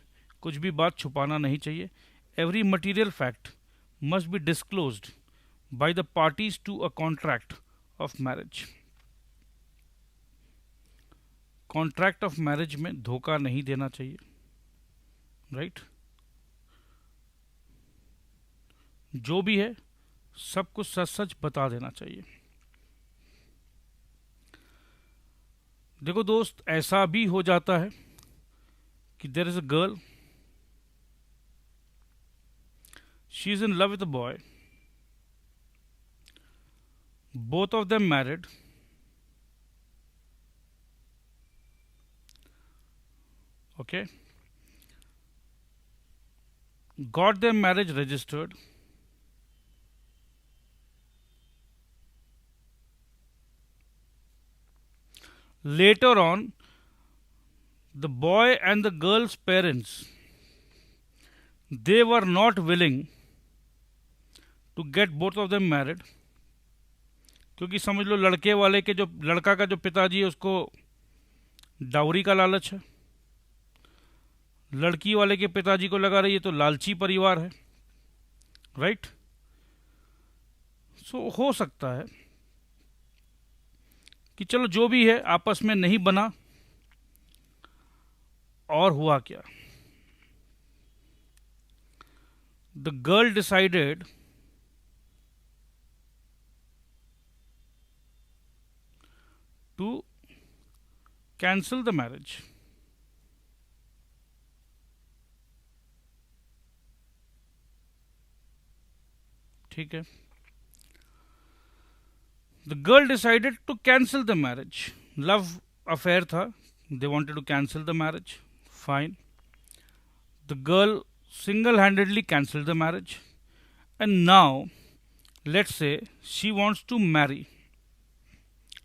Speaker 2: कुछ भी बात छुपाना नहीं चाहिए। Every material fact must be disclosed by the parties to a contract of marriage. Contract of marriage में धोखा नहीं देना चाहिए, राइट? जो भी है सब कुछ सच सच बता देना चाहिए। देखो दोस्त, ऐसा भी हो जाता है कि there is a girl, she is in love with a boy, both of them married, Okay, got their marriage registered. Later on, the boy and the girl's parents, they were not willing to get both of them married, क्योंकि समझ लो लड़के वाले के जो लड़का का जो पिताजी है उसको डाउरी का लालच है, लड़की वाले के पिताजी को लगा रही है तो लालची परिवार है, राइट। सो हो सकता है कि चलो जो भी है आपस में नहीं बना, और हुआ क्या, the girl decided to cancel the marriage. ठीक है, the girl decided to cancel the marriage. Love affair था, they wanted to cancel the marriage, fine. The girl single handedly cancelled the marriage, and now let's say she wants to marry.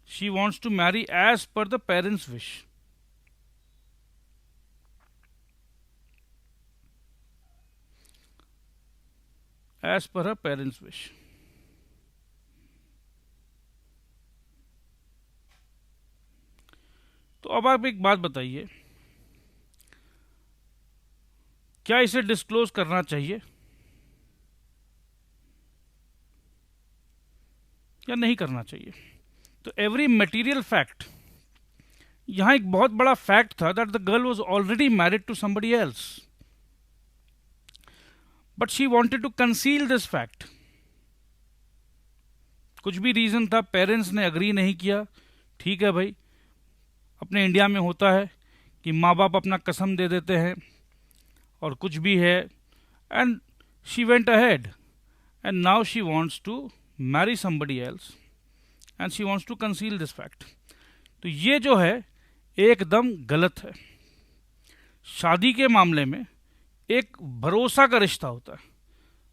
Speaker 2: She wants to marry as per the parents' wish. As per her parents' wish. तो अब आप एक बात बताइए, क्या इसे disclose करना चाहिए या नहीं करना चाहिए? तो एवरी मटेरियल फैक्ट, यहां एक बहुत बड़ा फैक्ट था that the girl was already married to somebody else, but she wanted to conceal this fact. कुछ भी रीजन था, पेरेंट्स ने अग्री नहीं किया, ठीक है भाई, अपने इंडिया में होता है कि माँ बाप अपना कसम दे देते हैं और कुछ भी है, and she went ahead and now she wants to marry somebody else and she wants to conceal this fact. तो ये जो है एकदम गलत है। शादी के मामले में एक भरोसा का रिश्ता होता है,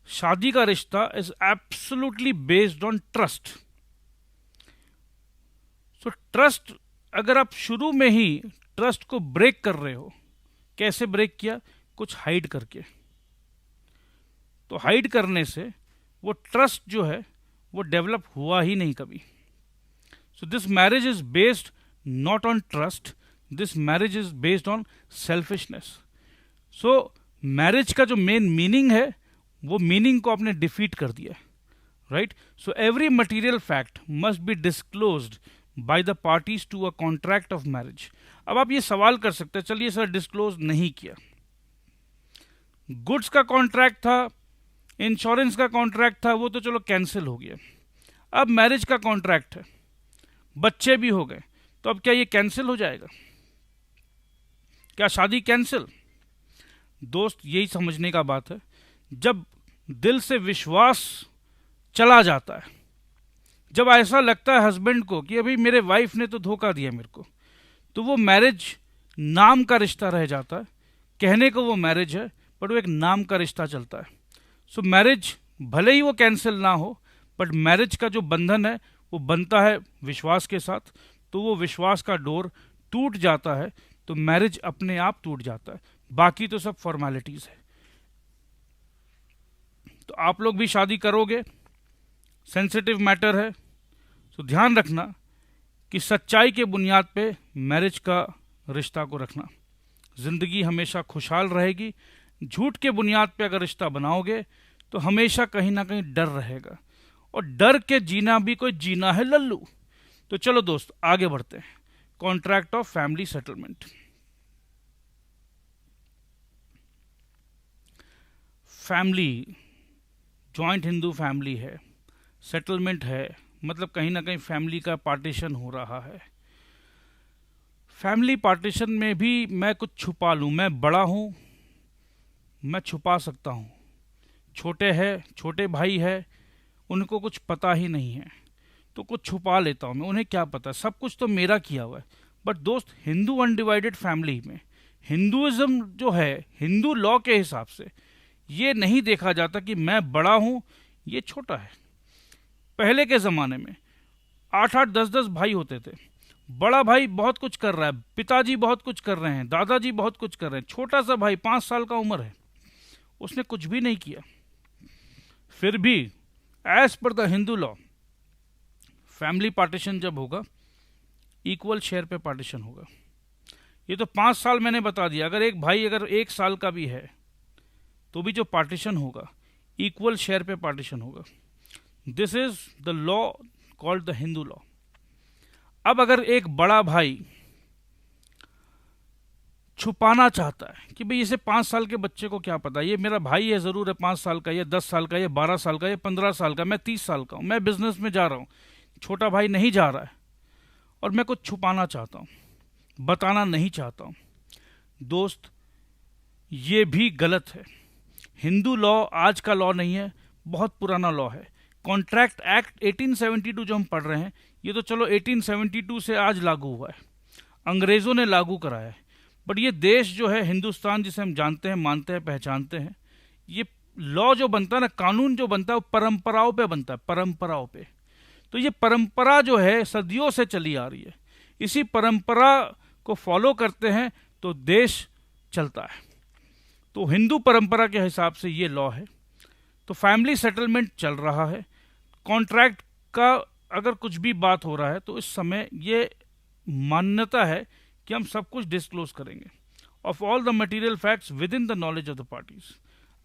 Speaker 2: शादी का रिश्ता is absolutely based on trust. So trust, अगर आप शुरू में ही ट्रस्ट को ब्रेक कर रहे हो, कैसे ब्रेक किया? कुछ हाइड करके। तो हाइड करने से वो ट्रस्ट जो है वो डेवलप हुआ ही नहीं कभी। So this marriage is based not on trust, this marriage is based on selfishness. So marriage का जो मेन मीनिंग है वो मीनिंग को आपने डिफीट कर दिया, right. So every material fact must be disclosed by the parties to a contract of marriage. अब आप ये सवाल कर सकते हैं, चलिए सर डिस्क्लोज नहीं किया, गुड्स का कॉन्ट्रैक्ट था, इंश्योरेंस का कॉन्ट्रैक्ट था, वो तो चलो कैंसिल हो गया, अब मैरिज का कॉन्ट्रैक्ट है, बच्चे भी हो गए, तो अब क्या ये कैंसिल हो जाएगा? क्या शादी कैंसिल? दोस्त यही समझने का बात है, जब दिल से विश्वास चला जाता है, जब ऐसा लगता है हस्बैंड को कि अभी मेरे वाइफ ने तो धोखा दिया मेरे को, तो वो मैरिज नाम का रिश्ता रह जाता है। कहने को वो मैरिज है बट वो एक नाम का रिश्ता चलता है। सो मैरिज भले ही वो कैंसिल ना हो, बट मैरिज का जो बंधन है वो बनता है विश्वास के साथ, तो वो विश्वास का डोर टूट जाता है तो मैरिज अपने आप टूट जाता है, बाकी तो सब फॉर्मेलिटीज है। तो आप लोग भी शादी करोगे, सेंसिटिव मैटर है, तो ध्यान रखना कि सच्चाई के बुनियाद पे मैरिज का रिश्ता को रखना, जिंदगी हमेशा खुशहाल रहेगी। झूठ के बुनियाद पे अगर रिश्ता बनाओगे तो हमेशा कहीं ना कहीं डर रहेगा, और डर के जीना भी कोई जीना है लल्लू। तो चलो दोस्त आगे बढ़ते हैं। Contract of family settlement. Family, joint Hindu family है, सेटलमेंट है, मतलब कहीं ना कहीं फैमिली का पार्टीशन हो रहा है। फैमिली पार्टीशन में भी मैं कुछ छुपा लूँ, मैं बड़ा हूँ, मैं छुपा सकता हूँ, छोटे हैं, छोटे भाई है, उनको कुछ पता ही नहीं है, तो कुछ छुपा लेता हूँ मैं, उन्हें क्या पता, सब कुछ तो मेरा किया हुआ है। बट दोस्त, हिंदू अनडिवाइडेड फैमिली में हिंदुइज्म जो है, हिंदू लॉ के हिसाब से ये नहीं देखा जाता कि मैं बड़ा हूं, ये छोटा है। पहले के ज़माने में 8-8 10-10 भाई होते थे। बड़ा भाई बहुत कुछ कर रहा है, पिताजी बहुत कुछ कर रहे हैं, दादाजी बहुत कुछ कर रहे हैं, छोटा सा भाई 5 साल का उम्र है, उसने कुछ भी नहीं किया। फिर भी as per the Hindu law family partition जब होगा, इक्वल शेयर पे पार्टीशन होगा। ये तो 5 साल मैंने बता दिया। अगर एक भाई अगर 1 साल का भी है तो भी जो पार्टीशन होगा इक्वल शेयर पे पार्टीशन होगा। This is the law called the Hindu law. अब अगर एक बड़ा भाई छुपाना चाहता है कि भाई इसे 5 साल के बच्चे को क्या पता, ये मेरा भाई है, ज़रूर है 5 साल का, ये 10 साल का, ये 12 साल का, ये 15 साल का, मैं 30 साल का हूँ, मैं बिजनेस में जा रहा हूँ, छोटा भाई नहीं जा रहा है, और मैं कुछ छुपाना चाहता हूँ, बताना नहीं चाहता हूँ। दोस्त, ये भी गलत है। हिंदू लॉ आज का लॉ नहीं है, बहुत पुराना लॉ है। कॉन्ट्रैक्ट एक्ट 1872 जो हम पढ़ रहे हैं, ये तो चलो 1872 से आज लागू हुआ है, अंग्रेज़ों ने लागू कराया है। बट ये देश जो है हिंदुस्तान, जिसे हम जानते हैं, मानते हैं, पहचानते हैं, ये लॉ जो बनता है ना, कानून जो बनता है, वो परंपराओं पे बनता है, परंपराओं पे। तो ये परंपरा जो है सदियों से चली आ रही है, इसी परंपरा को फॉलो करते हैं तो देश चलता है। तो हिंदू परंपरा के हिसाब से ये लॉ है। तो फैमिली सेटलमेंट चल रहा है, कॉन्ट्रैक्ट का अगर कुछ भी बात हो रहा है तो इस समय ये मान्यता है कि हम सब कुछ डिस्क्लोज करेंगे, of all the material facts with in the knowledge of the parties.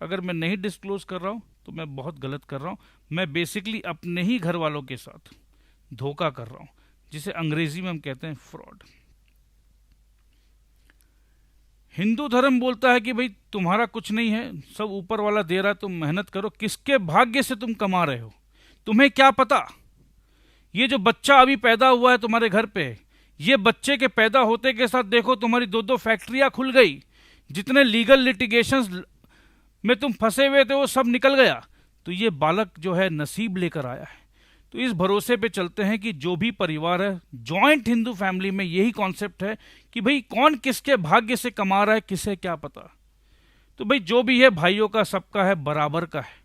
Speaker 2: अगर मैं नहीं डिस्क्लोज कर रहा हूँ तो मैं बहुत गलत कर रहा हूँ। मैं बेसिकली अपने ही घर वालों के साथ धोखा कर रहा हूँ, जिसे अंग्रेजी में हम कहते हैं फ्रॉड। हिंदू धर्म बोलता है कि भाई तुम्हारा कुछ नहीं है, सब ऊपर वाला दे रहा है, तुम मेहनत करो। किसके भाग्य से तुम कमा रहे हो, तुम्हें क्या पता। ये जो बच्चा अभी पैदा हुआ है तुम्हारे घर पे, ये बच्चे के पैदा होते के साथ देखो तुम्हारी 2-2 फैक्ट्रियां खुल गई, जितने लीगल लिटिगेशंस में तुम फंसे हुए थे वो सब निकल गया। तो ये बालक जो है नसीब लेकर आया है। तो इस भरोसे पे चलते हैं कि जो भी परिवार है, जॉइंट हिंदू फैमिली में यही कॉन्सेप्ट है कि भाई कौन किसके भाग्य से कमा रहा है, किसे क्या पता। तो भाई जो भी है भाइयों का, सबका है, बराबर का है।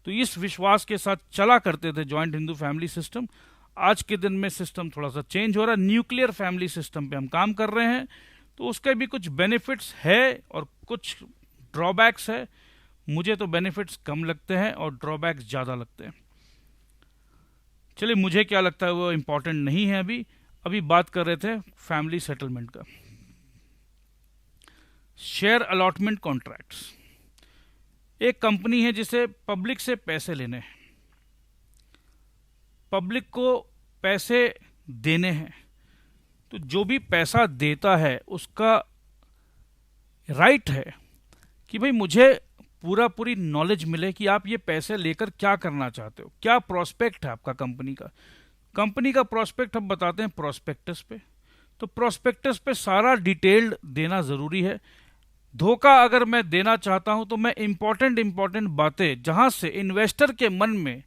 Speaker 2: तो इस विश्वास के साथ चला करते थे जॉइंट हिंदू फैमिली सिस्टम। आज के दिन में सिस्टम थोड़ा सा चेंज हो रहा है, न्यूक्लियर फैमिली सिस्टम पे हम काम कर रहे हैं। तो उसके भी कुछ बेनिफिट्स है और कुछ ड्रॉबैक्स है। मुझे तो बेनिफिट्स कम लगते हैं और ड्रॉबैक्स ज़्यादा लगते हैं। चलिए, मुझे क्या लगता है वो इम्पोर्टेंट नहीं है। अभी बात कर रहे थे फैमिली सेटलमेंट का। शेयर अलॉटमेंट कॉन्ट्रैक्ट्स, एक कंपनी है जिसे पब्लिक से पैसे लेने हैं, पब्लिक को पैसे देने हैं। तो जो भी पैसा देता है उसका राइट है कि भाई मुझे पूरी नॉलेज मिले कि आप ये पैसे लेकर क्या करना चाहते हो, क्या प्रोस्पेक्ट है आपका कंपनी का। कंपनी का प्रोस्पेक्ट हम बताते हैं प्रोस्पेक्टस पे। तो प्रोस्पेक्टस पे सारा डिटेल्ड देना ज़रूरी है। धोखा अगर मैं देना चाहता हूं तो मैं इंपॉर्टेंट बातें, जहां से इन्वेस्टर के मन में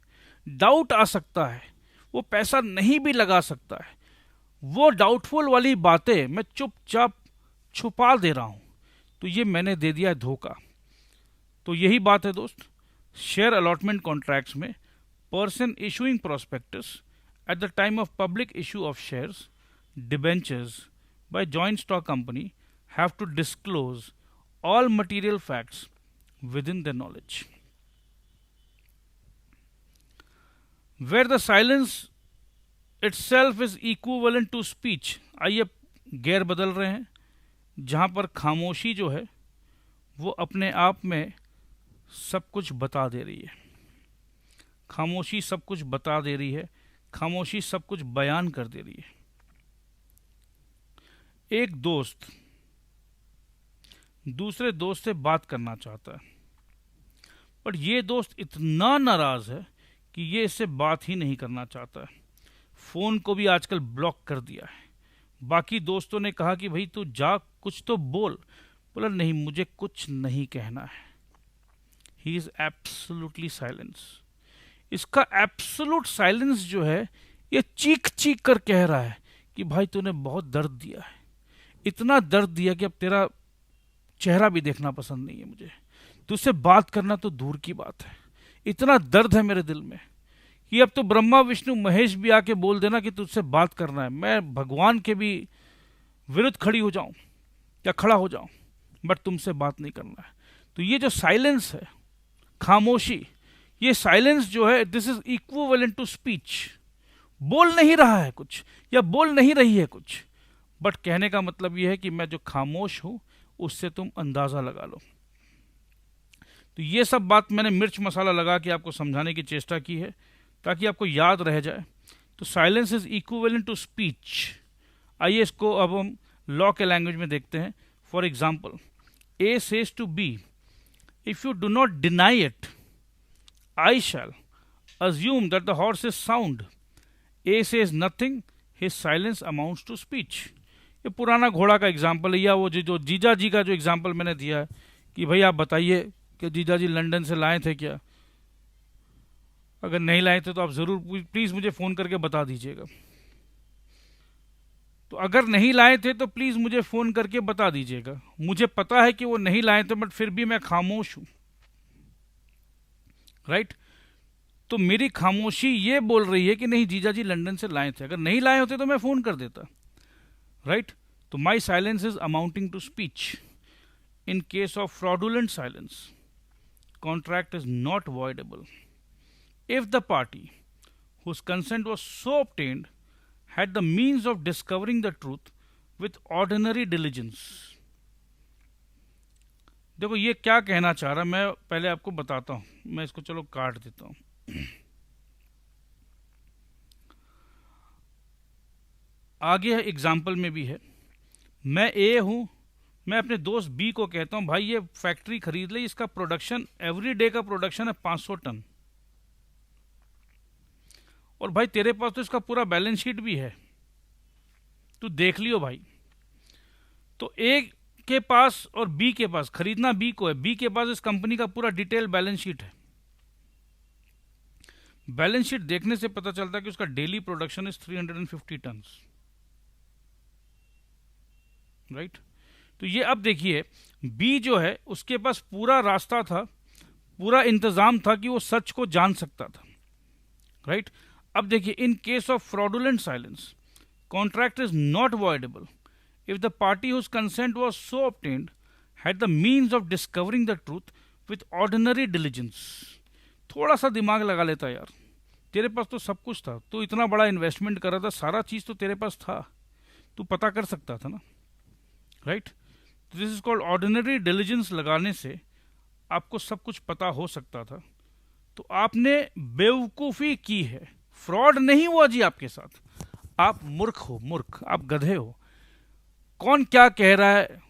Speaker 2: डाउट आ सकता है, वो पैसा नहीं भी लगा सकता है, वो डाउटफुल वाली बातें मैं चुपचाप छुपा दे रहा हूं। तो ये मैंने दे दिया है धोखा। तो यही बात है दोस्त, शेयर अलॉटमेंट कॉन्ट्रैक्ट्स में person issuing prospectus at the time of public issue of shares debentures by joint stock company have to disclose all material facts within their knowledge. Where the silence itself is equivalent to speech, आइए गैर बदल रहे हैं, जहाँ पर खामोशी जो है वो अपने आप में सब कुछ बता दे रही है। खामोशी सब कुछ बता दे रही है, खामोशी सब कुछ बयान कर दे रही है। एक दोस्त दूसरे दोस्त से बात करना चाहता है, पर ये दोस्त इतना नाराज है कि ये इससे बात ही नहीं करना चाहता है। फ़ोन को भी आजकल ब्लॉक कर दिया है। बाकी दोस्तों ने कहा कि भाई तू जा, कुछ तो बोल। बोला नहीं, मुझे कुछ नहीं कहना है। He is absolutely silence. इसका एब्सोल्यूट साइलेंस जो है ये चीख चीख कर कह रहा है कि भाई तूने बहुत दर्द दिया है, इतना दर्द दिया कि अब तेरा चेहरा भी देखना पसंद नहीं है मुझे, तुझसे बात करना तो दूर की बात है। इतना दर्द है मेरे दिल में कि अब तो ब्रह्मा विष्णु महेश भी आके बोल देना कि तुझसे बात करना है, मैं भगवान के भी विरुद्ध खड़ी हो जाऊं या खड़ा हो जाऊं, बट तुमसे बात नहीं करना है। तो ये जो साइलेंस है, खामोशी, ये साइलेंस जो है, this is equivalent to speech. बोल नहीं रहा है कुछ या बोल नहीं रही है कुछ, बट कहने का मतलब यह है कि मैं जो खामोश हूं उससे तुम अंदाजा लगा लो। तो ये सब बात मैंने मिर्च मसाला लगा के आपको समझाने की चेष्टा की है ताकि आपको याद रह जाए। तो silence is equivalent to speech. आइए इसको अब हम लॉ के लैंग्वेज में देखते हैं। For example, A says to B, if you do not deny it I shall assume that the horse is sound. A says nothing, his silence amounts to speech. ये पुराना घोड़ा का एग्जाम्पल है, या वो जो जीजा जी का जो एग्जाम्पल मैंने दिया है कि भाई आप बताइए कि जीजा जी लंदन से लाए थे क्या, अगर नहीं लाए थे तो आप ज़रूर प्लीज़ मुझे फ़ोन करके बता दीजिएगा। तो अगर नहीं लाए थे तो प्लीज़ मुझे फ़ोन करके बता दीजिएगा। मुझे पता है कि वो नहीं लाए थे, बट फिर भी मैं खामोश हूँ, राइट? तो मेरी खामोशी ये बोल रही है कि नहीं, जीजा जी लंदन से लाए थे, अगर नहीं लाए होते तो मैं फ़ोन कर देता, राइट? तो my silence is amounting to speech. In case of fraudulent silence, contract is not voidable if the party whose consent was so obtained had the means of discovering the truth with ordinary diligence. देखो ये क्या कहना चाह रहा, मैं पहले आपको बताता हूं, मैं इसको चलो काट देता हूं। आगे एग्जाम्पल में भी है, मैं ए हूं, मैं अपने दोस्त बी को कहता हूं भाई ये फैक्ट्री खरीद ले, इसका प्रोडक्शन एवरी डे का प्रोडक्शन है 500 टन, और भाई तेरे पास तो इसका पूरा बैलेंस शीट भी है, तू देख लियो भाई। तो ए के पास और बी के पास, खरीदना बी को है, बी के पास इस कंपनी का पूरा डिटेल बैलेंस शीट है। बैलेंस शीट देखने से पता चलता है कि उसका daily production is 350 ton, right? तो ये अब देखिए, बी जो है उसके पास पूरा रास्ता था, पूरा इंतजाम था कि वो सच को जान सकता था, राइट? अब देखिए, इन case of fraudulent silence, contract is not voidable if the party whose consent was so obtained had the means of discovering the truth with ordinary diligence. थोड़ा सा दिमाग लगा लेता यार, तेरे पास तो सब कुछ था, तू इतना बड़ा इन्वेस्टमेंट कर रहा था, सारा चीज तो तेरे पास था, तू पता कर सकता था ना, right? This is called ordinary diligence. लगाने से आपको सब कुछ पता हो सकता था, तो आपने बेवकूफ़ी की है, फ्रॉड नहीं हुआ जी आपके साथ। आप मूर्ख हो, मूर्ख, आप गधे हो। कौन क्या कह रहा है,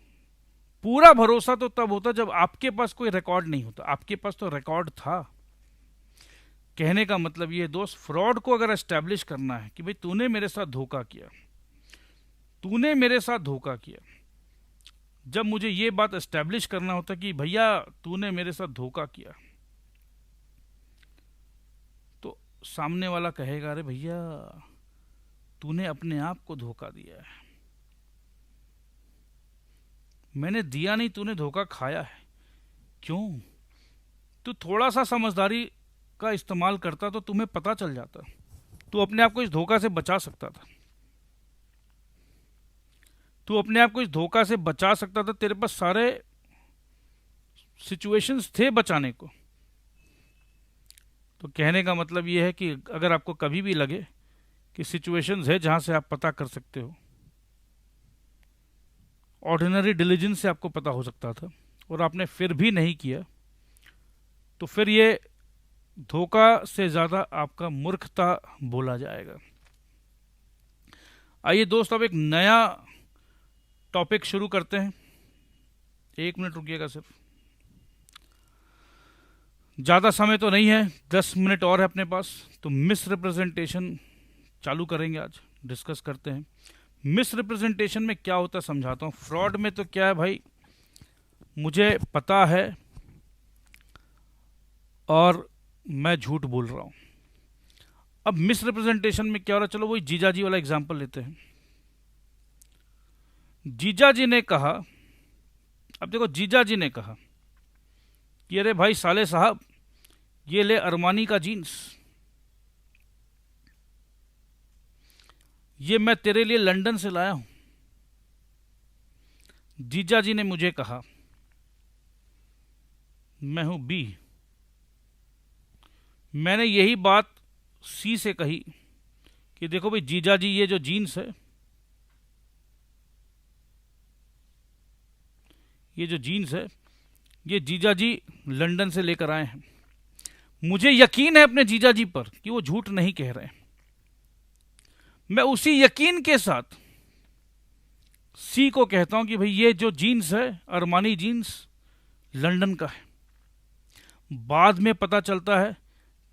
Speaker 2: पूरा भरोसा तो तब होता जब आपके पास कोई रिकॉर्ड नहीं होता, आपके पास तो रिकॉर्ड था। कहने का मतलब ये दोस्त, फ्रॉड को अगर एस्टैब्लिश करना है कि भाई तूने मेरे साथ धोखा किया, तूने मेरे साथ धोखा किया, जब मुझे ये बात एस्टैब्लिश करना होता कि भैया तूने मेरे साथ धोखा किया, तो सामने वाला कहेगा अरे भैया तूने अपने आप को धोखा दिया है, मैंने दिया नहीं, तूने धोखा खाया है। क्यों? तू थोड़ा सा समझदारी का इस्तेमाल करता तो तुम्हें पता चल जाता, तू अपने आप को इस धोखा से बचा सकता था, तू अपने आप को इस धोखा से बचा सकता था, तेरे पास सारे सिचुएशंस थे बचाने को। तो कहने का मतलब ये है कि अगर आपको कभी भी लगे कि सिचुएशंस है जहां से आप पता कर सकते हो, ऑर्डिनरी डिलीजेंस से आपको पता हो सकता था और आपने फिर भी नहीं किया, तो फिर ये धोखा से ज़्यादा आपका मूर्खता बोला जाएगा। आइए दोस्त, अब एक नया टॉपिक शुरू करते हैं। 1 मिनट रुकिएगा सिर्फ, ज़्यादा समय तो नहीं है, 10 मिनट और है अपने पास। तो मिस रिप्रेजेंटेशन चालू करेंगे, आज डिस्कस करते हैं। मिस रिप्रेजेंटेशन में क्या होता है समझाता हूँ। फ्रॉड में तो क्या है भाई, मुझे पता है और मैं झूठ बोल रहा हूँ। अब मिस रिप्रेजेंटेशन में क्या हो रहा है, चलो वही जीजा जी वाला एग्जाम्पल लेते हैं। जीजा जी ने कहा अब देखो, जीजा जी ने कहा कि अरे भाई साले साहब, ये ले अरमानी का जीन्स, ये मैं तेरे लिए लंदन से लाया हूं। जीजा जी ने मुझे कहा, मैं हूं बी। मैंने यही बात सी से कही कि देखो भाई जीजा जी, ये जो जीन्स है, ये जो जीन्स है, ये जीजा जी लंदन से लेकर आए हैं। मुझे यकीन है अपने जीजा जी पर कि वो झूठ नहीं कह रहे हैं। मैं उसी यकीन के साथ सी को कहता हूं कि भाई ये जो जीन्स है, अरमानी जीन्स, लंदन का है। बाद में पता चलता है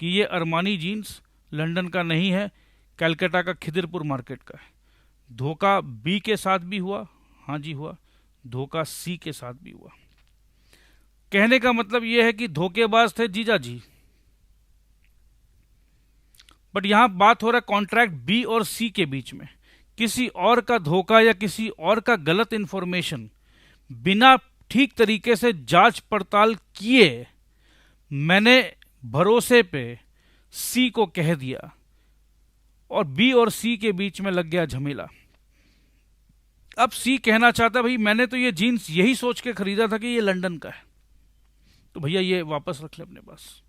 Speaker 2: कि ये अरमानी जीन्स लंदन का नहीं है, कलकत्ता का खिदिरपुर मार्केट का है। धोखा बी के साथ भी हुआ, हाँ जी हुआ, धोखा सी के साथ भी हुआ। कहने का मतलब यह है कि धोखेबाज थे जीजा जी। बट यहां बात हो रहा है कॉन्ट्रैक्ट बी और सी के बीच में। किसी और का धोखा या किसी और का गलत इंफॉर्मेशन बिना ठीक तरीके से जांच पड़ताल किए मैंने भरोसे पे सी को कह दिया, और बी और सी के बीच में लग गया झमेला। अब सी कहना चाहता, भाई मैंने तो ये जीन्स यही सोच के खरीदा था कि ये लंदन का है, तो भैया ये वापस रख ले अपने पास।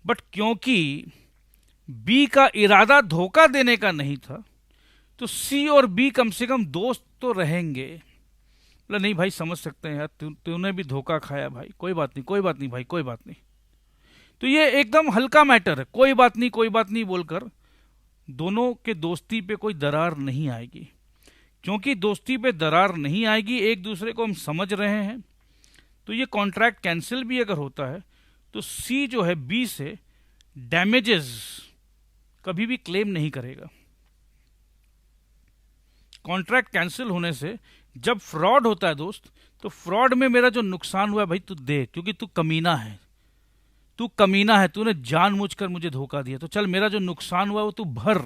Speaker 2: बट क्योंकि बी का इरादा धोखा देने का नहीं था, तो सी और बी कम से कम दोस्त तो रहेंगे। बोला नहीं भाई, समझ सकते हैं यार, तूने भी धोखा खाया भाई, कोई बात नहीं, कोई बात नहीं भाई, कोई बात नहीं। तो ये एकदम हल्का मैटर है, कोई बात नहीं, कोई बात नहीं बोलकर दोनों के दोस्ती पे कोई दरार नहीं आएगी। क्योंकि दोस्ती पे दरार नहीं आएगी, एक दूसरे को हम समझ रहे हैं, तो ये कॉन्ट्रैक्ट कैंसिल भी अगर होता है तो सी जो है बी से डैमेजेस कभी भी क्लेम नहीं करेगा। कॉन्ट्रैक्ट कैंसिल होने से जब फ्रॉड होता है दोस्त, तो फ्रॉड में मेरा जो नुकसान हुआ है भाई तू दे, क्योंकि तू कमीना है, तू कमीना है, तूने जानबूझकर मुझे धोखा दिया, तो चल मेरा जो नुकसान हुआ वो तू भर।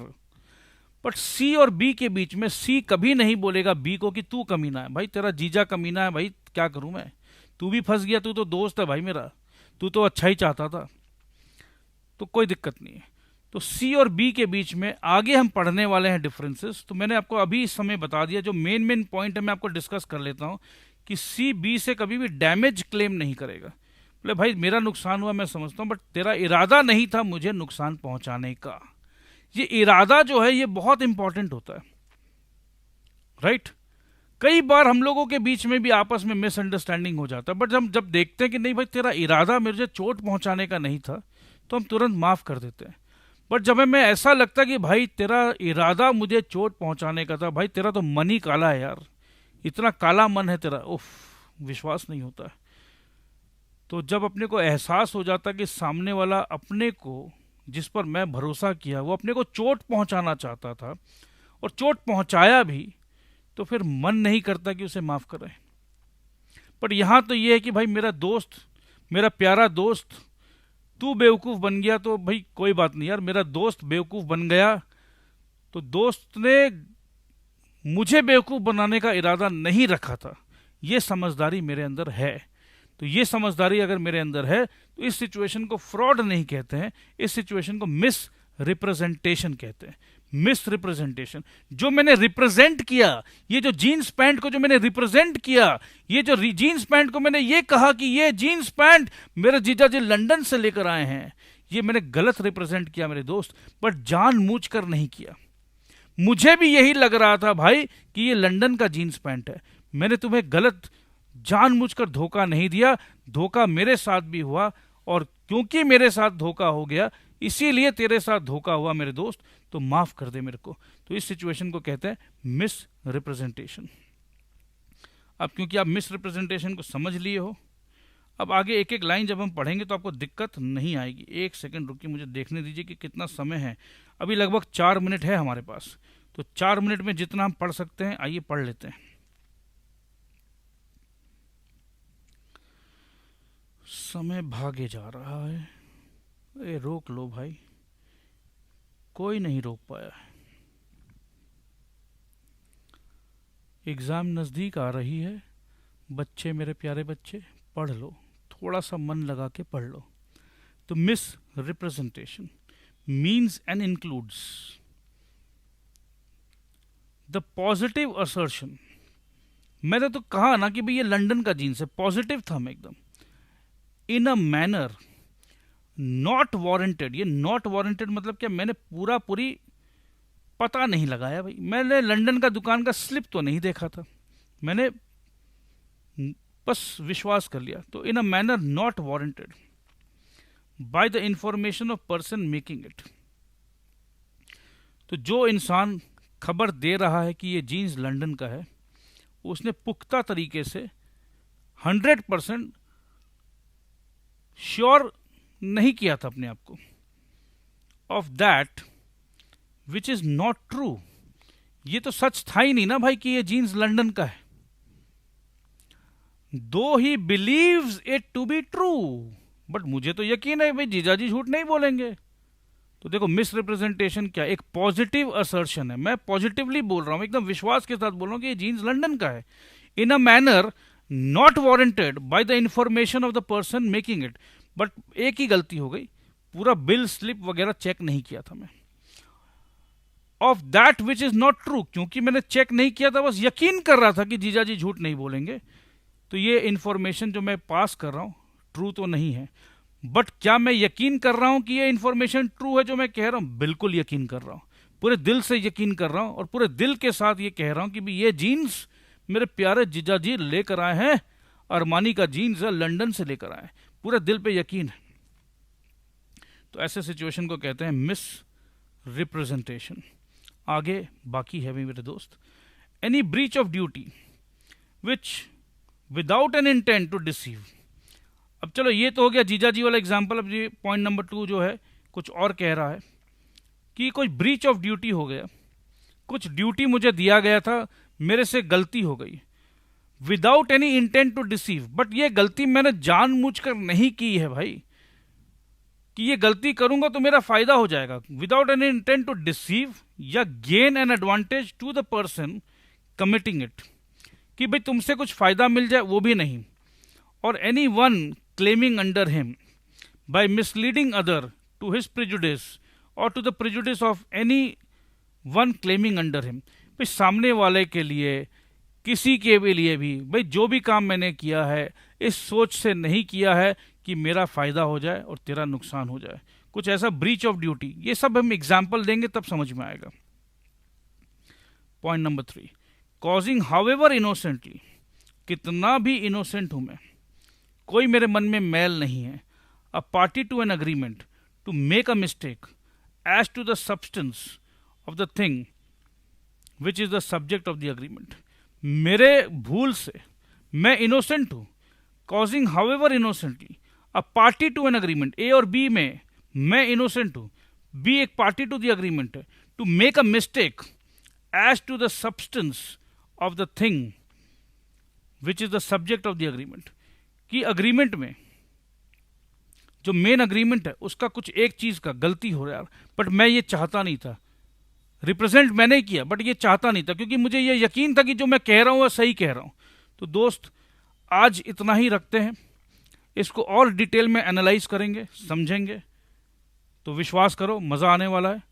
Speaker 2: बट सी और बी के बीच में सी कभी नहीं बोलेगा बी को कि तू कमीना है। भाई तेरा जीजा कमीना है, भाई क्या करूं मैं, तू भी फंस गया, तू तो दोस्त है भाई मेरा, तू तो अच्छा ही चाहता था, तो कोई दिक्कत नहीं है। तो सी और बी के बीच में आगे हम पढ़ने वाले हैं डिफरेंसेस। तो मैंने आपको अभी इस समय बता दिया, जो मेन मेन पॉइंट है मैं आपको डिस्कस कर लेता हूं कि सी बी से कभी भी डैमेज क्लेम नहीं करेगा। बोले भाई मेरा नुकसान हुआ मैं समझता हूं, बट तेरा इरादा नहीं था मुझे नुकसान पहुंचाने का। ये इरादा जो है ये बहुत इंपॉर्टेंट होता है, राइट। कई बार हम लोगों के बीच में भी आपस में मिसअंडरस्टैंडिंग हो जाता है, बट हम जब देखते हैं कि नहीं भाई तेरा इरादा मुझे चोट पहुंचाने का नहीं था, तो हम तुरंत माफ कर देते हैं। बट जब हमें ऐसा लगता कि भाई तेरा इरादा मुझे चोट पहुंचाने का था, भाई तेरा तो मन ही काला है यार, इतना काला मन है तेरा, उफ, विश्वास नहीं होता है। तो जब अपने को एहसास हो जाता कि सामने वाला अपने को, जिस पर मैं भरोसा किया, वो अपने को चोट पहुंचाना चाहता था और चोट पहुंचाया भी, तो फिर मन नहीं करता कि उसे माफ करें। पर यहां तो ये है कि भाई मेरा दोस्त, मेरा प्यारा दोस्त, तू बेवकूफ बन गया तो भाई कोई बात नहीं यार, मेरा दोस्त बेवकूफ बन गया, तो दोस्त ने मुझे बेवकूफ बनाने का इरादा नहीं रखा था, ये समझदारी मेरे अंदर है। तो ये समझदारी अगर मेरे अंदर है, तो इस सिचुएशन को फ्रॉड नहीं कहते हैं, इस सिचुएशन को मिस रिप्रेजेंटेशन कहते हैं। मिस रिप्रेजेंटेशन, जो मैंने रिप्रेजेंट किया, ये जो जीन्स पैंट को जो मैंने रिप्रेजेंट किया, ये जो जीन्स पैंट को मैंने ये कहा कि ये जीन्स पैंट मेरे जीजा जी लंदन से लेकर आए हैं, ये मैंने गलत रिप्रेजेंट किया मेरे दोस्त, बट जानबूझकर नहीं किया। मुझे भी यही लग रहा था भाई कि ये लंदन का जीन्स पैंट है, मैंने तुम्हें गलत जानबूझकर धोखा नहीं दिया, धोखा मेरे साथ भी हुआ, और क्योंकि मेरे साथ धोखा हो गया इसीलिए तेरे साथ धोखा हुआ मेरे दोस्त, तो माफ कर दे मेरे को। तो इस सिचुएशन को कहते हैं मिस रिप्रेजेंटेशन। अब क्योंकि आप मिस रिप्रेजेंटेशन को समझ लिए हो, अब आगे एक एक लाइन जब हम पढ़ेंगे तो आपको दिक्कत नहीं आएगी। एक सेकंड रुकिए, मुझे देखने दीजिए कि कितना समय है। अभी लगभग 4 मिनट है हमारे पास, तो 4 मिनट में जितना हम पढ़ सकते हैं आइए पढ़ लेते हैं। समय भागे जा रहा है, ए रोक लो भाई, कोई नहीं रोक पाया है। एग्जाम नजदीक आ रही है, बच्चे, मेरे प्यारे बच्चे, पढ़ लो, थोड़ा सा मन लगा के पढ़ लो। तो miss representation means and includes the positive assertion. मैंने तो कहा ना कि भाई ये लंदन का जीन्स है, पॉजिटिव था मैं एकदम। इन अ मैनर नॉट वारंटेड, ये नॉट वारंटेड मतलब क्या, मैंने पूरा पूरी पता नहीं लगाया भाई, मैंने लंदन का दुकान का स्लिप तो नहीं देखा था, मैंने बस विश्वास कर लिया। तो in a manner not warranted by the information of person making it. तो जो इंसान खबर दे रहा है कि ये जीन्स लंदन का है, उसने पुख्ता तरीके से 100% श्योर नहीं किया था अपने आप को of that which is not true. ये तो सच था ही नहीं ना भाई कि ये जीन्स लंदन का है, दो he believes it to be true, but मुझे तो यकीन है भाई जीजाजी झूठ नहीं बोलेंगे। तो देखो मिस रिप्रेजेंटेशन क्या, एक पॉजिटिव असर्शन है, मैं पॉजिटिवली बोल रहा हूं, एकदम विश्वास के साथ बोल रहा हूं कि ये जीन्स लंदन का है। In a manner not warranted by the information of the person making it. But एक ही गलती हो गई, पूरा बिल स्लिप वगैरह चेक नहीं किया था मैं। Of that which is not true, क्योंकि मैंने चेक नहीं किया था, बस यकीन कर रहा था कि जीजाजी झूठ नहीं बोलेंगे। तो ये इंफॉर्मेशन जो मैं पास कर रहा हूं ट्रू तो नहीं है, बट क्या मैं यकीन कर रहा हूं कि ये इंफॉर्मेशन ट्रू है जो मैं कह रहा हूं? बिल्कुल यकीन कर रहा हूं, पूरे दिल से यकीन कर रहा हूं, और पूरे दिल के साथ ये कह रहा हूं कि ये जीन्स मेरे प्यारे जीजाजी लेकर आए हैं, अरमानी का जीन्स है, लंदन से लेकर आए, पूरे दिल पे यकीन है। तो ऐसे सिचुएशन को कहते हैं मिस रिप्रेजेंटेशन। आगे बाकी है भी मेरे दोस्त। Any breach of duty which without an intent to deceive. अब चलो ये तो हो गया जीजाजी वाला एग्जाम्पल। अब ये पॉइंट नंबर 2 जो है कुछ और कह रहा है कि कोई ब्रीच ऑफ ड्यूटी हो गया, कुछ ड्यूटी मुझे दिया गया था, मेरे से गलती हो गई, without any intent to deceive, but ये गलती मैंने जानबूझकर नहीं की है भाई, कि ये गलती करूंगा तो मेरा फायदा हो जाएगा, without any intent to deceive या gain an advantage to the person committing it, कि भाई तुमसे कुछ फायदा मिल जाए वो भी नहीं, और any one claiming under him by misleading other to his prejudice और to the prejudice of any one claiming under him. भाई सामने वाले के लिए, किसी के भी लिए भी, भाई जो भी काम मैंने किया है इस सोच से नहीं किया है कि मेरा फायदा हो जाए और तेरा नुकसान हो जाए, कुछ ऐसा ब्रीच ऑफ ड्यूटी। ये सब हम एग्जाम्पल देंगे तब समझ में आएगा। Point number 3, causing however innocently, कितना भी इनोसेंट हूं मैं, कोई मेरे मन में मैल नहीं है, a party to an agreement to make a mistake as to the substance of the thing which is the subject of the agreement. मेरे भूल से मैं इनोसेंट हूं, causing however innocently, a party to an agreement, A और B में मैं innocent हूं, B एक पार्टी टू द अग्रीमेंट है, to make a mistake as to the substance of the thing which is the subject of the agreement, कि agreement में जो main agreement है उसका कुछ एक चीज का गलती हो रहा है, बट मैं ये चाहता नहीं था, रिप्रेजेंट मैंने किया बट ये चाहता नहीं था, क्योंकि मुझे ये यकीन था कि जो मैं कह रहा हूं वह सही कह रहा हूं। तो दोस्त आज इतना ही रखते हैं, इसको और डिटेल में एनालाइज करेंगे, समझेंगे, तो विश्वास करो मजा आने वाला है।